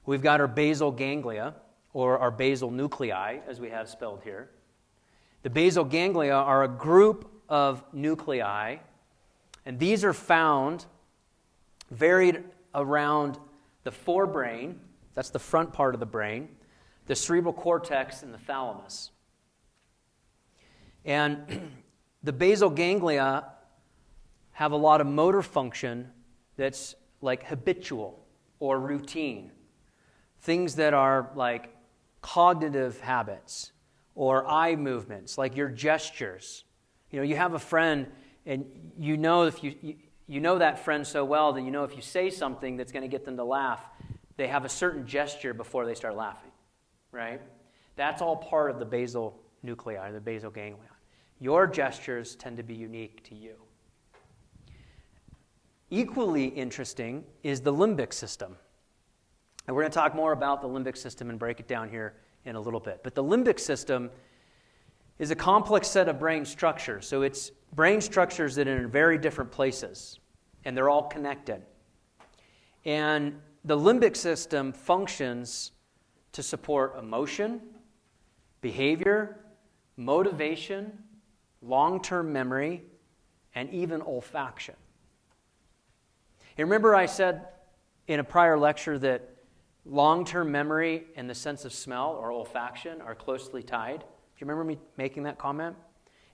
We've got our basal ganglia, or our basal nuclei, as we have spelled here. The basal ganglia are a group of nuclei, and these are found varied around the forebrain, that's the front part of the brain, the cerebral cortex, and the thalamus. And the basal ganglia have a lot of motor function that's like habitual or routine. Things that are like cognitive habits or eye movements, like your gestures. You know, you have a friend and you know if you know that friend so well that you know if you say something that's going to get them to laugh, they have a certain gesture before they start laughing, right? That's all part of the basal nuclei, the basal ganglia. Your gestures tend to be unique to you. Equally interesting is the limbic system. And we're going to talk more about the limbic system and break it down here in a little bit. But the limbic system is a complex set of brain structures. So it's brain structures that are in very different places, and they're all connected. And the limbic system functions to support emotion, behavior, motivation, long-term memory, and even olfaction. You remember I said in a prior lecture that long-term memory and the sense of smell or olfaction are closely tied? Do you remember me making that comment?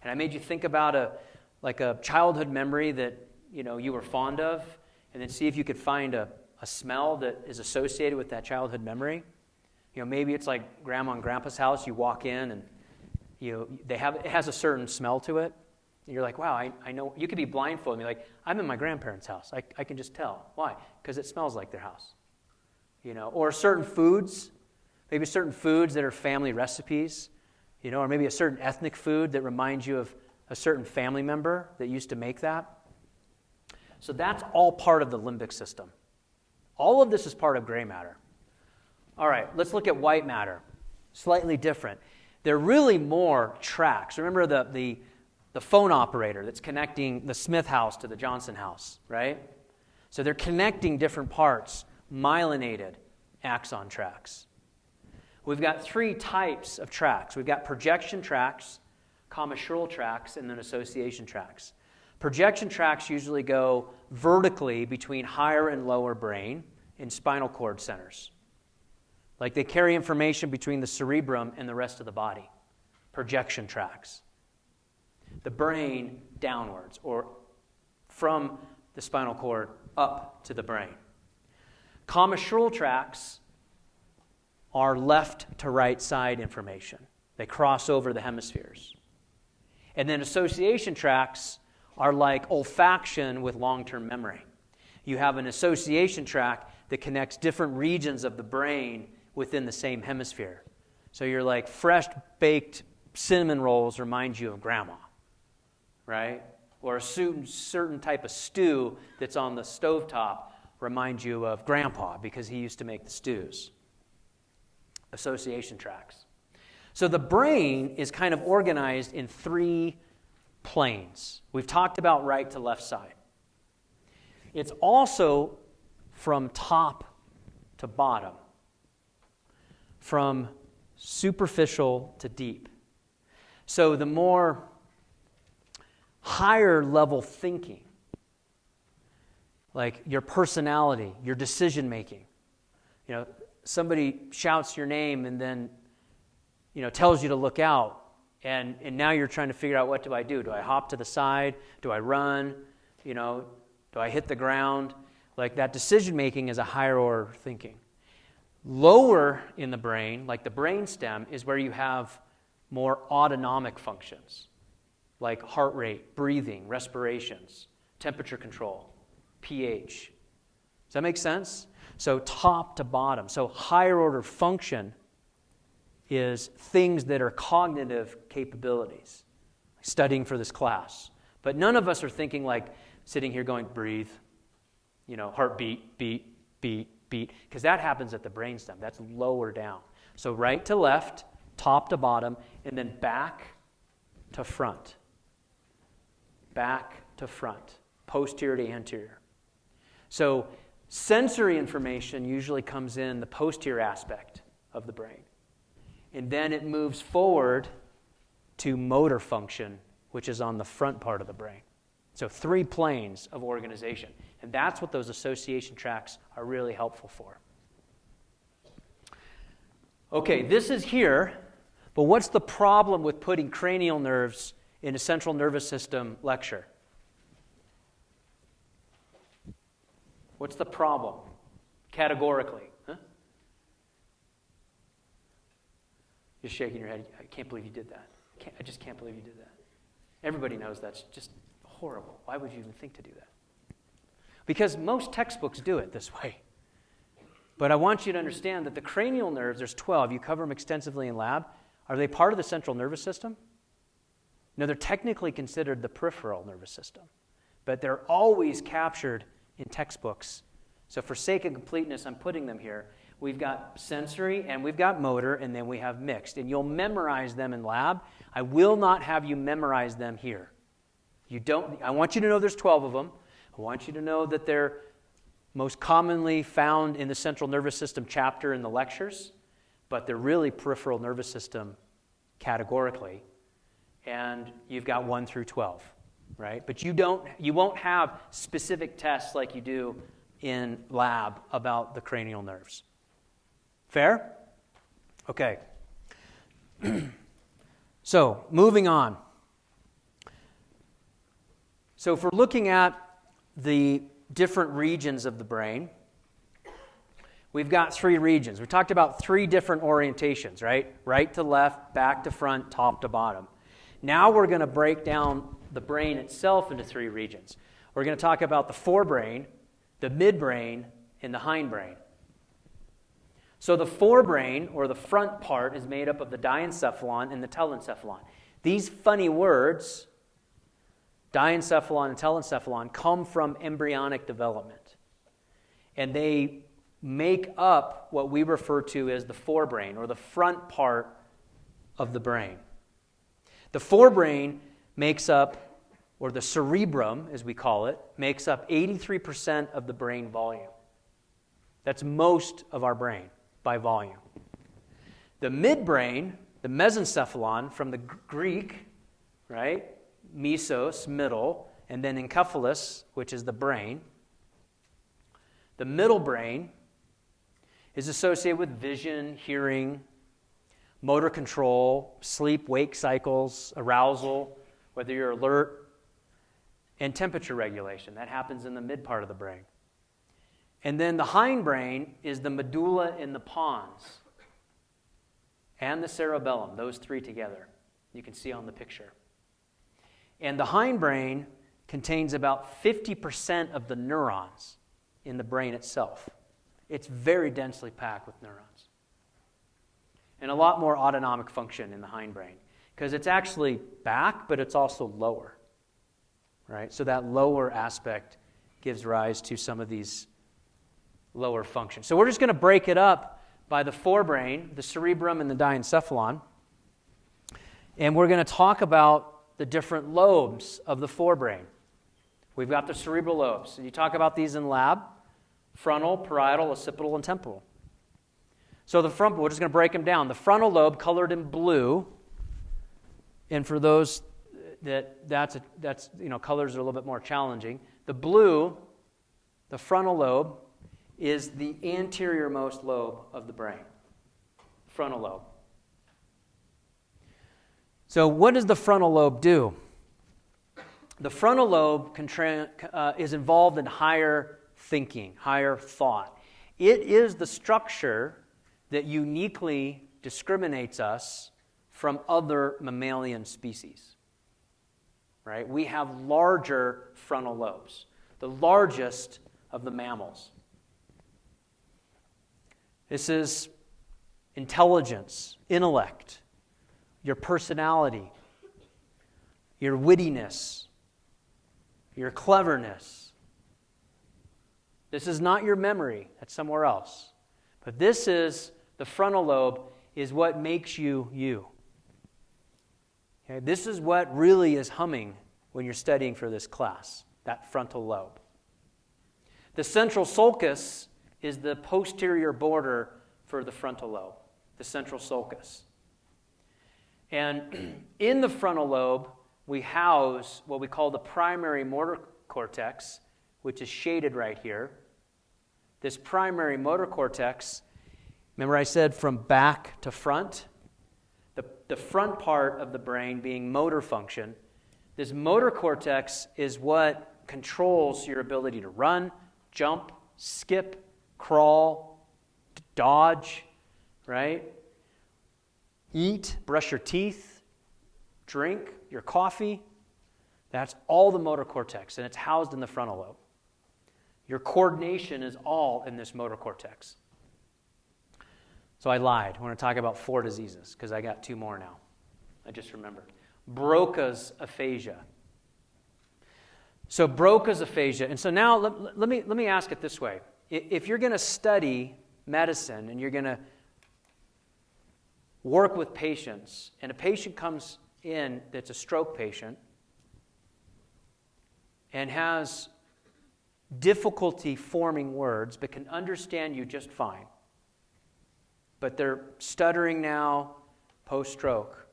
And I made you think about a childhood memory that you were fond of, and then see if you could find a smell that is associated with that childhood memory. Maybe it's like Grandma and Grandpa's house. You walk in and it has a certain smell to it. And you're like, wow, I know. You could be blindfolded and be like, I'm in my grandparents' house. I can just tell. Why? Because it smells like their house. Or certain foods, maybe certain foods that are family recipes, or maybe a certain ethnic food that reminds you of a certain family member that used to make that. So that's all part of the limbic system. All of this is part of gray matter. All right, let's look at white matter. Slightly different. There are really more tracks. Remember the phone operator that's connecting the Smith house to the Johnson house, right? So they're connecting different parts, myelinated axon tracks. We've got 3 types of tracks. We've got projection tracks, commissural tracks, and then association tracks. Projection tracks usually go vertically between higher and lower brain in spinal cord centers. Like they carry information between the cerebrum and the rest of the body. Projection tracks. The brain downwards, or from the spinal cord up to the brain. Commissural tracks are left to right side information. They cross over the hemispheres. And then association tracks are like olfaction with long-term memory. You have an association tract that connects different regions of the brain within the same hemisphere. So you're like fresh baked cinnamon rolls remind you of grandma, right? Or a certain type of stew that's on the stovetop reminds you of grandpa because he used to make the stews. Association tracks. So the brain is kind of organized in 3 planes. We've talked about right to left side. It's also from top to bottom, from superficial to deep. So the more higher level thinking, like your personality, your decision making, somebody shouts your name and then tells you to look out, and now you're trying to figure out, what do I do? Do I hop to the side? Do I run? Do I hit the ground? Like that decision making is a higher order thinking. Lower in the brain, like the brainstem, is where you have more autonomic functions, like heart rate, breathing, respirations, temperature control, pH. Does that make sense? So top to bottom. So higher order function is things that are cognitive capabilities, studying for this class. But none of us are thinking like sitting here going, breathe, heartbeat, beat, beat, beat, because that happens at the brainstem. That's lower down. So right to left, top to bottom, and then back to front. Back to front, posterior to anterior. So sensory information usually comes in the posterior aspect of the brain. And then it moves forward to motor function, which is on the front part of the brain. So 3 planes of organization. And that's what those association tracks are really helpful for. Okay, this is here, but what's the problem with putting cranial nerves in a central nervous system lecture? What's the problem, categorically? Huh? You're shaking your head. I can't believe you did that. I just can't believe you did that. Everybody knows that's just horrible. Why would you even think to do that? Because most textbooks do it this way. But I want you to understand that the cranial nerves, there's 12. You cover them extensively in lab. Are they part of the central nervous system? No, they're technically considered the peripheral nervous system. But they're always captured in textbooks. So for sake of completeness, I'm putting them here. We've got sensory and we've got motor, and then we have mixed. And you'll memorize them in lab. I will not have you memorize them here. I want you to know there's 12 of them. I want you to know that they're most commonly found in the central nervous system chapter in the lectures, but they're really peripheral nervous system categorically. And you've got 1 through 12, right? But you won't have specific tests like you do in lab about the cranial nerves. Fair? Okay. So, moving on. So if we're looking at the different regions of the brain, we've got 3 regions. We talked about 3 different orientations, right? Right to left, back to front, top to bottom. Now we're going to break down the brain itself into 3 regions. We're going to talk about the forebrain, the midbrain, and the hindbrain. So the forebrain, or the front part, is made up of the diencephalon and the telencephalon. These funny words, diencephalon and telencephalon, come from embryonic development. And they make up what we refer to as the forebrain, or the front part of the brain. The forebrain makes up, or the cerebrum, as we call it, makes up 83% of the brain volume. That's most of our brain by volume. The midbrain, the mesencephalon, from the Greek, right? Mesos, middle, and then encephalus, which is the brain. The middle brain is associated with vision, hearing, motor control, sleep-wake cycles, arousal, whether you're alert, and temperature regulation. That happens in the mid part of the brain. And then the hindbrain is the medulla and the pons, and the cerebellum, those 3 together. You can see on the picture. And the hindbrain contains about 50% of the neurons in the brain itself. It's very densely packed with neurons. And a lot more autonomic function in the hindbrain, because it's actually back, but it's also lower. Right? So that lower aspect gives rise to some of these lower functions. So we're just going to break it up by the forebrain, the cerebrum, and the diencephalon. And we're going to talk about the different lobes of the forebrain. We've got the cerebral lobes. And you talk about these in lab: frontal, parietal, occipital, and temporal. So we're just going to break them down. The frontal lobe, colored in blue, and for those that's colors are a little bit more challenging. The blue, the frontal lobe, is the anterior-most lobe of the brain. Frontal lobe. So what does the frontal lobe do? The frontal lobe is involved in higher thinking, higher thought. It is the structure that uniquely discriminates us from other mammalian species. Right? We have larger frontal lobes, the largest of the mammals. This is intelligence, intellect, your personality, your wittiness, your cleverness. This is not your memory. That's somewhere else. But this is, the frontal lobe is what makes you you. Okay? This is what really is humming when you're studying for this class, that frontal lobe. The central sulcus is the posterior border for the frontal lobe, the central sulcus. And in the frontal lobe, we house what we call the primary motor cortex, which is shaded right here. This primary motor cortex, remember I said from back to front? The front part of the brain being motor function. This motor cortex is what controls your ability to run, jump, skip, crawl, dodge, right? Eat, brush your teeth, drink your coffee. That's all the motor cortex, and it's housed in the frontal lobe. Your coordination is all in this motor cortex. So I lied. We're going to talk about 4 diseases because I got 2 more now. I just remembered. Broca's aphasia. So Broca's aphasia. And so now let me ask it this way. If you're going to study medicine and you're going to work with patients, and a patient comes in that's a stroke patient and has difficulty forming words but can understand you just fine, but they're stuttering now post-stroke,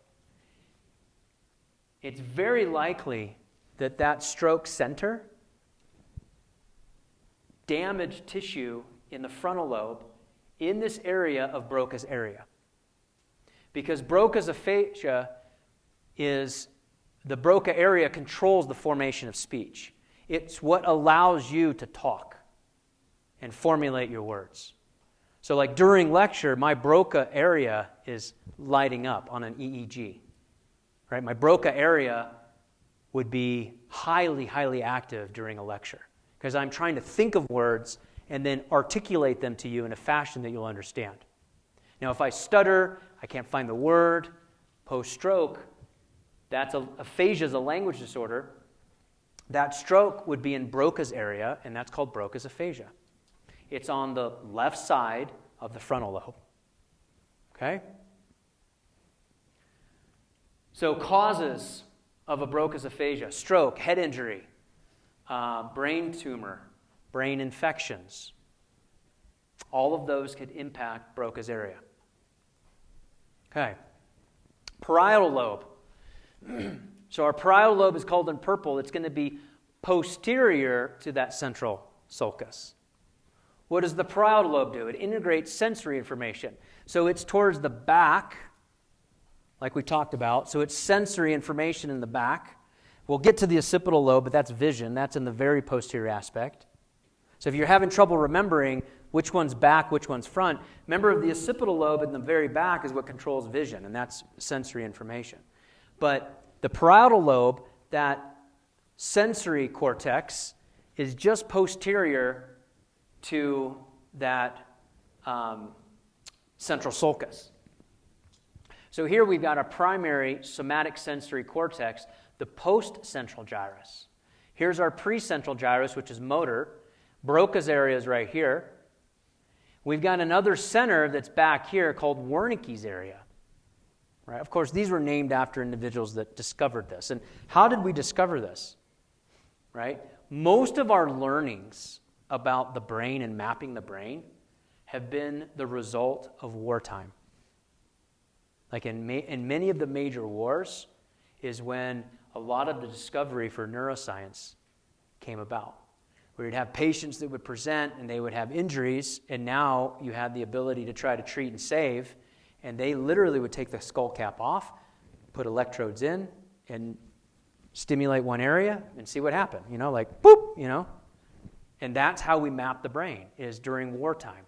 it's very likely that that stroke center damaged tissue in the frontal lobe in this area of Broca's area. Because Broca's aphasia is, the Broca area controls the formation of speech. It's what allows you to talk and formulate your words. So like during lecture, my Broca area is lighting up on an EEG. Right? My Broca area would be highly, highly active during a lecture because I'm trying to think of words and then articulate them to you in a fashion that you'll understand. Now, if I stutter, I can't find the word, post-stroke, aphasia is a language disorder. That stroke would be in Broca's area, and that's called Broca's aphasia. It's on the left side of the frontal lobe. Okay? So causes of a Broca's aphasia: stroke, head injury, brain tumor, brain infections. All of those could impact Broca's area. Okay. Parietal lobe. So our parietal lobe is called in purple. It's going to be posterior to that central sulcus. What does the parietal lobe do? It integrates sensory information. So it's towards the back, like we talked about. So it's sensory information in the back. We'll get to the occipital lobe, but that's vision. That's in the very posterior aspect. So if you're having trouble remembering which one's back, which one's front, remember the occipital lobe in the very back is what controls vision, and that's sensory information. But the parietal lobe, that sensory cortex, is just posterior to that central sulcus. So here we've got a primary somatic sensory cortex, the post-central gyrus. Here's our pre-central gyrus, which is motor. Broca's area is right here. We've got another center that's back here called Wernicke's area. Right? Of course, these were named after individuals that discovered this. And how did we discover this? Right? Most of our learnings about the brain and mapping the brain have been the result of wartime. Like in many of the major wars is when a lot of the discovery for neuroscience came about. Where you'd have patients that would present and they would have injuries, and now you had the ability to try to treat and save, and they literally would take the skull cap off, put electrodes in, and stimulate one area and see what happened. Like boop, And that's how we map the brain, is during wartime.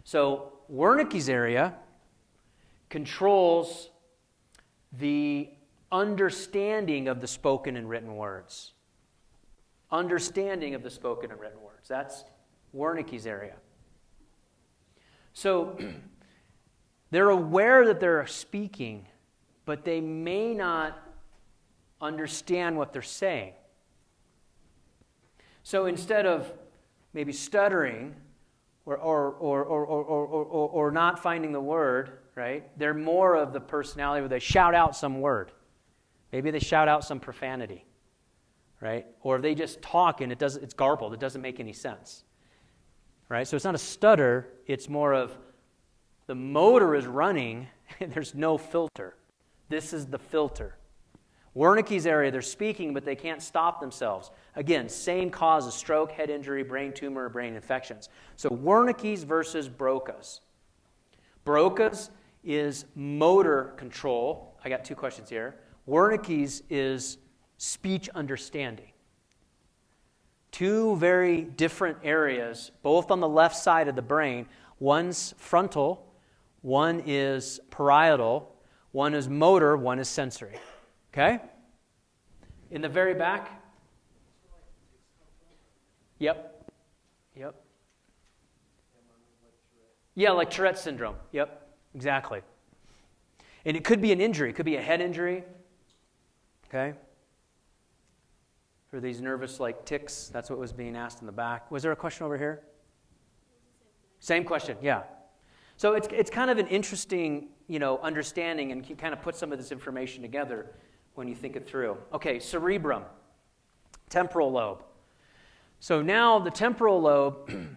So Wernicke's area controls the understanding of the spoken and written words. Understanding of the spoken and written words. That's Wernicke's area. So they're aware that they're speaking, but they may not understand what they're saying. So instead of maybe stuttering or not finding the word, right? They're more of the personality where they shout out some word. Maybe they shout out some profanity. Right? Or they just talk and it's garbled. It doesn't make any sense. Right? So it's not a stutter. It's more of the motor is running and there's no filter. This is the filter. Wernicke's area, they're speaking, but they can't stop themselves. Again, same cause of stroke, head injury, brain tumor, brain infections. So Wernicke's versus Broca's. Broca's is motor control. I got two questions here. Wernicke's is speech understanding. Two very different areas, both on the left side of the brain. One's frontal, one is parietal, one is motor, one is sensory. Okay? In the very back? Yep. Yeah, like Tourette's syndrome. Yep, exactly. And it could be an injury. It could be a head injury. Okay? For these nervous like tics, that's what was being asked in the back. Was there a question over here? Same question, yeah. So it's kind of an interesting, understanding, and you kind of put some of this information together when you think it through. Okay, cerebrum, temporal lobe. So now the temporal lobe,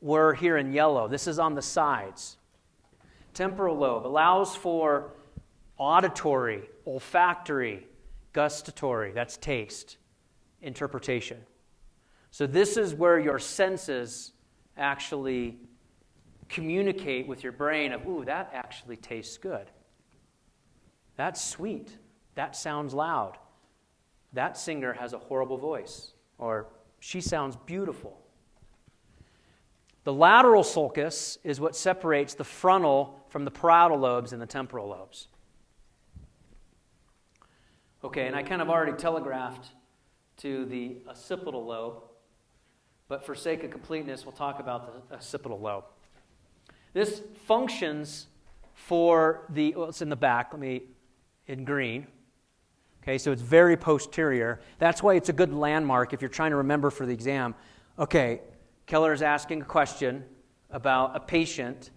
we're here in yellow. This is on the sides. Temporal lobe allows for auditory, olfactory, gustatory, that's taste, interpretation. So this is where your senses actually communicate with your brain of, ooh, that actually tastes good. That's sweet. That sounds loud. That singer has a horrible voice. Or she sounds beautiful. The lateral sulcus is what separates the frontal from the parietal lobes and the temporal lobes. Okay, and I kind of already telegraphed to the occipital lobe, but for sake of completeness, we'll talk about the occipital lobe. This functions for it's in the back, in green. Okay, so it's very posterior. That's why it's a good landmark if you're trying to remember for the exam. Okay, Keller is asking a question about a patient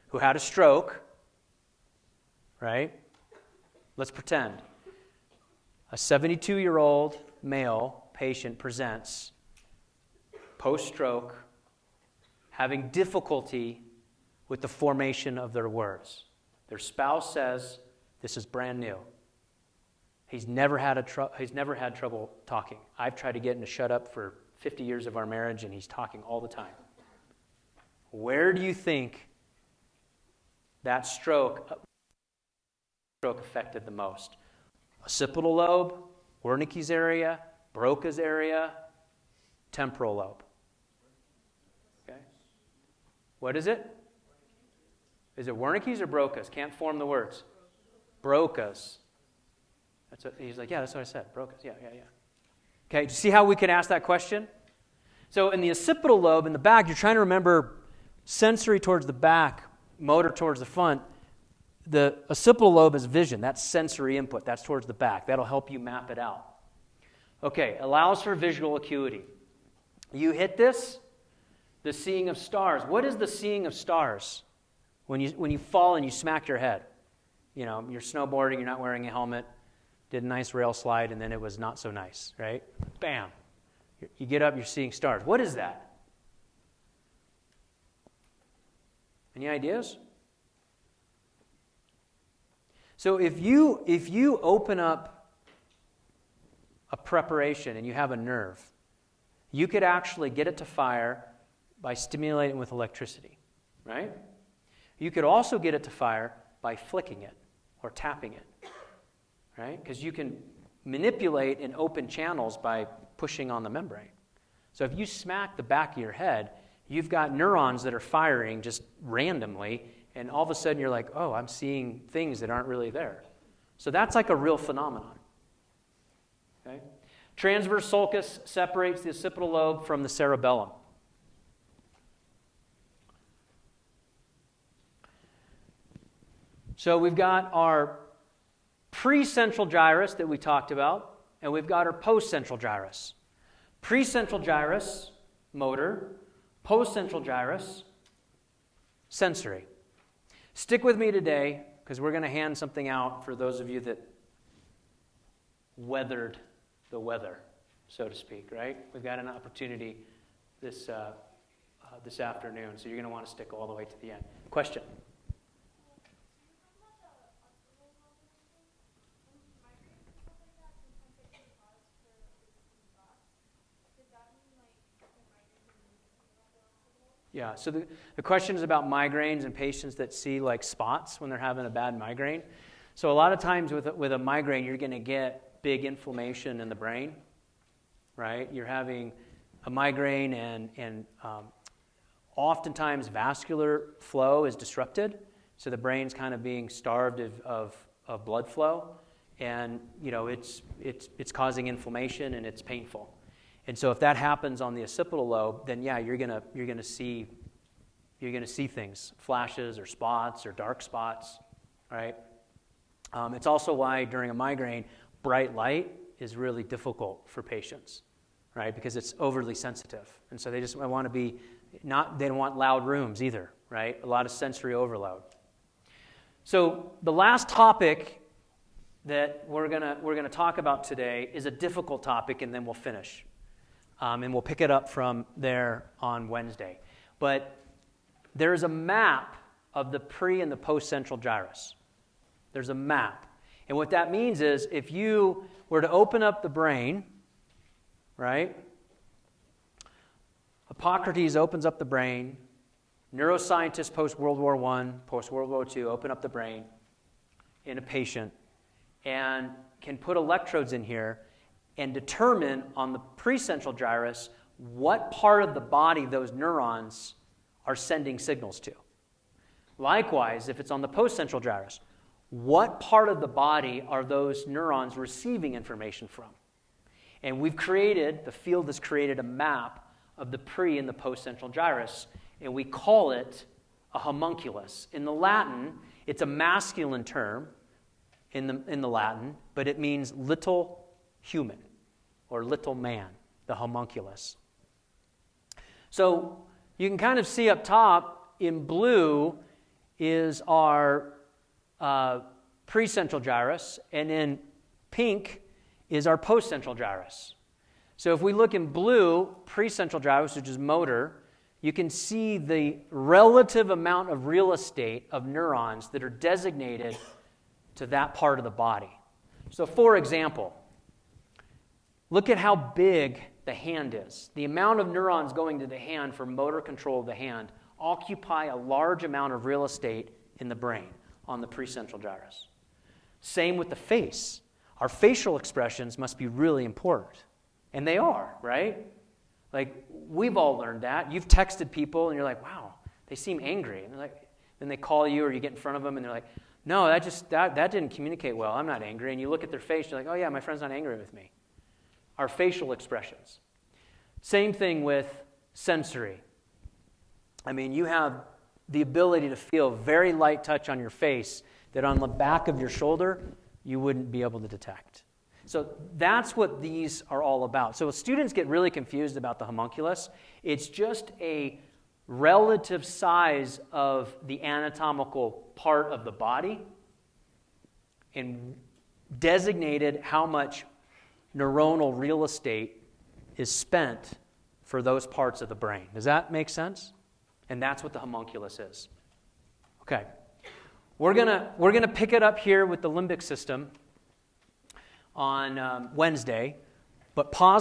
who had a stroke, right? Let's pretend. A 72-year-old male patient presents post-stroke, having difficulty with the formation of their words. Their spouse says, this is brand new. He's never had trouble talking. I've tried to get him to shut up for 50 years of our marriage, and he's talking all the time. Where do you think that stroke affected the most? Occipital lobe, Wernicke's area, Broca's area, temporal lobe. Okay. What is it? Is it Wernicke's or Broca's? Can't form the words. Broca's. He's like, yeah, that's what I said. Broca's. Yeah. Okay, do you see how we can ask that question? So in the occipital lobe in the back, you're trying to remember sensory towards the back, motor towards the front. The occipital lobe is vision. That's sensory input. That's towards the back. That'll help you map it out. Okay, allows for visual acuity. You hit this, the seeing of stars. What is the seeing of stars? When you fall and you smack your head. You're snowboarding, you're not wearing a helmet, did a nice rail slide, and then it was not so nice, right? Bam. You get up, you're seeing stars. What is that? Any ideas? So if you open up a preparation and you have a nerve, you could actually get it to fire by stimulating it with electricity, right? You could also get it to fire by flicking it or tapping it, right? Because you can manipulate and open channels by pushing on the membrane. So if you smack the back of your head, you've got neurons that are firing just randomly, and all of a sudden you're like, oh, I'm seeing things that aren't really there. So that's like a real phenomenon. Okay? Transverse sulcus separates the occipital lobe from the cerebellum. So we've got our pre-central gyrus that we talked about, and we've got our post-central gyrus. Pre-central gyrus, motor. Post-central gyrus, sensory. Stick with me today, because we're going to hand something out for those of you that weathered the weather, so to speak, right? We've got an opportunity this afternoon, so you're going to want to stick all the way to the end. Question? Yeah, so the question is about migraines and patients that see like spots when they're having a bad migraine. So a lot of times with a migraine, you're going to get big inflammation in the brain, right? You're having a migraine and oftentimes vascular flow is disrupted. So the brain's kind of being starved of blood flow, and it's causing inflammation and it's painful. And so if that happens on the occipital lobe, then yeah, you're gonna see things, flashes or spots or dark spots, right? It's also why during a migraine, bright light is really difficult for patients, right? Because it's overly sensitive, and so they just want to be They don't want loud rooms either, right? A lot of sensory overload. So the last topic that we're gonna talk about today is a difficult topic, and then we'll finish. And we'll pick it up from there on Wednesday. But there's a map of the pre and the post-central gyrus. There's a map. And what that means is if you were to open up the brain, right? Hippocrates opens up the brain. Neuroscientists post-World War I, post-World War II open up the brain in a patient and can put electrodes in here and determine on the precentral gyrus what part of the body those neurons are sending signals to. Likewise, if it's on the postcentral gyrus, what part of the body are those neurons receiving information from? And the field has created a map of the pre and the postcentral gyrus, and we call it a homunculus. In the Latin, it's a masculine term in the Latin, but it means little human or little man, the homunculus. So you can kind of see up top in blue is our precentral gyrus, and in pink is our postcentral gyrus. So if we look in blue, precentral gyrus, which is motor, you can see the relative amount of real estate of neurons that are designated to that part of the body. So for example, look at how big the hand is. The amount of neurons going to the hand for motor control of the hand occupy a large amount of real estate in the brain on the precentral gyrus. Same with the face. Our facial expressions must be really important. And they are, right? Like, we've all learned that. You've texted people and you're like, wow, they seem angry. And then they call you or you get in front of them and they're like, no, that didn't communicate well. I'm not angry. And you look at their face, you're like, oh yeah, my friend's not angry with me. Our facial expressions. Same thing with sensory. I mean, you have the ability to feel very light touch on your face that on the back of your shoulder, you wouldn't be able to detect. So that's what these are all about. So students get really confused about the homunculus. It's just a relative size of the anatomical part of the body and designated how much neuronal real estate is spent for those parts of the brain. Does that make sense? And that's what the homunculus is. Okay. We're gonna pick it up here with the limbic system on Wednesday, but pause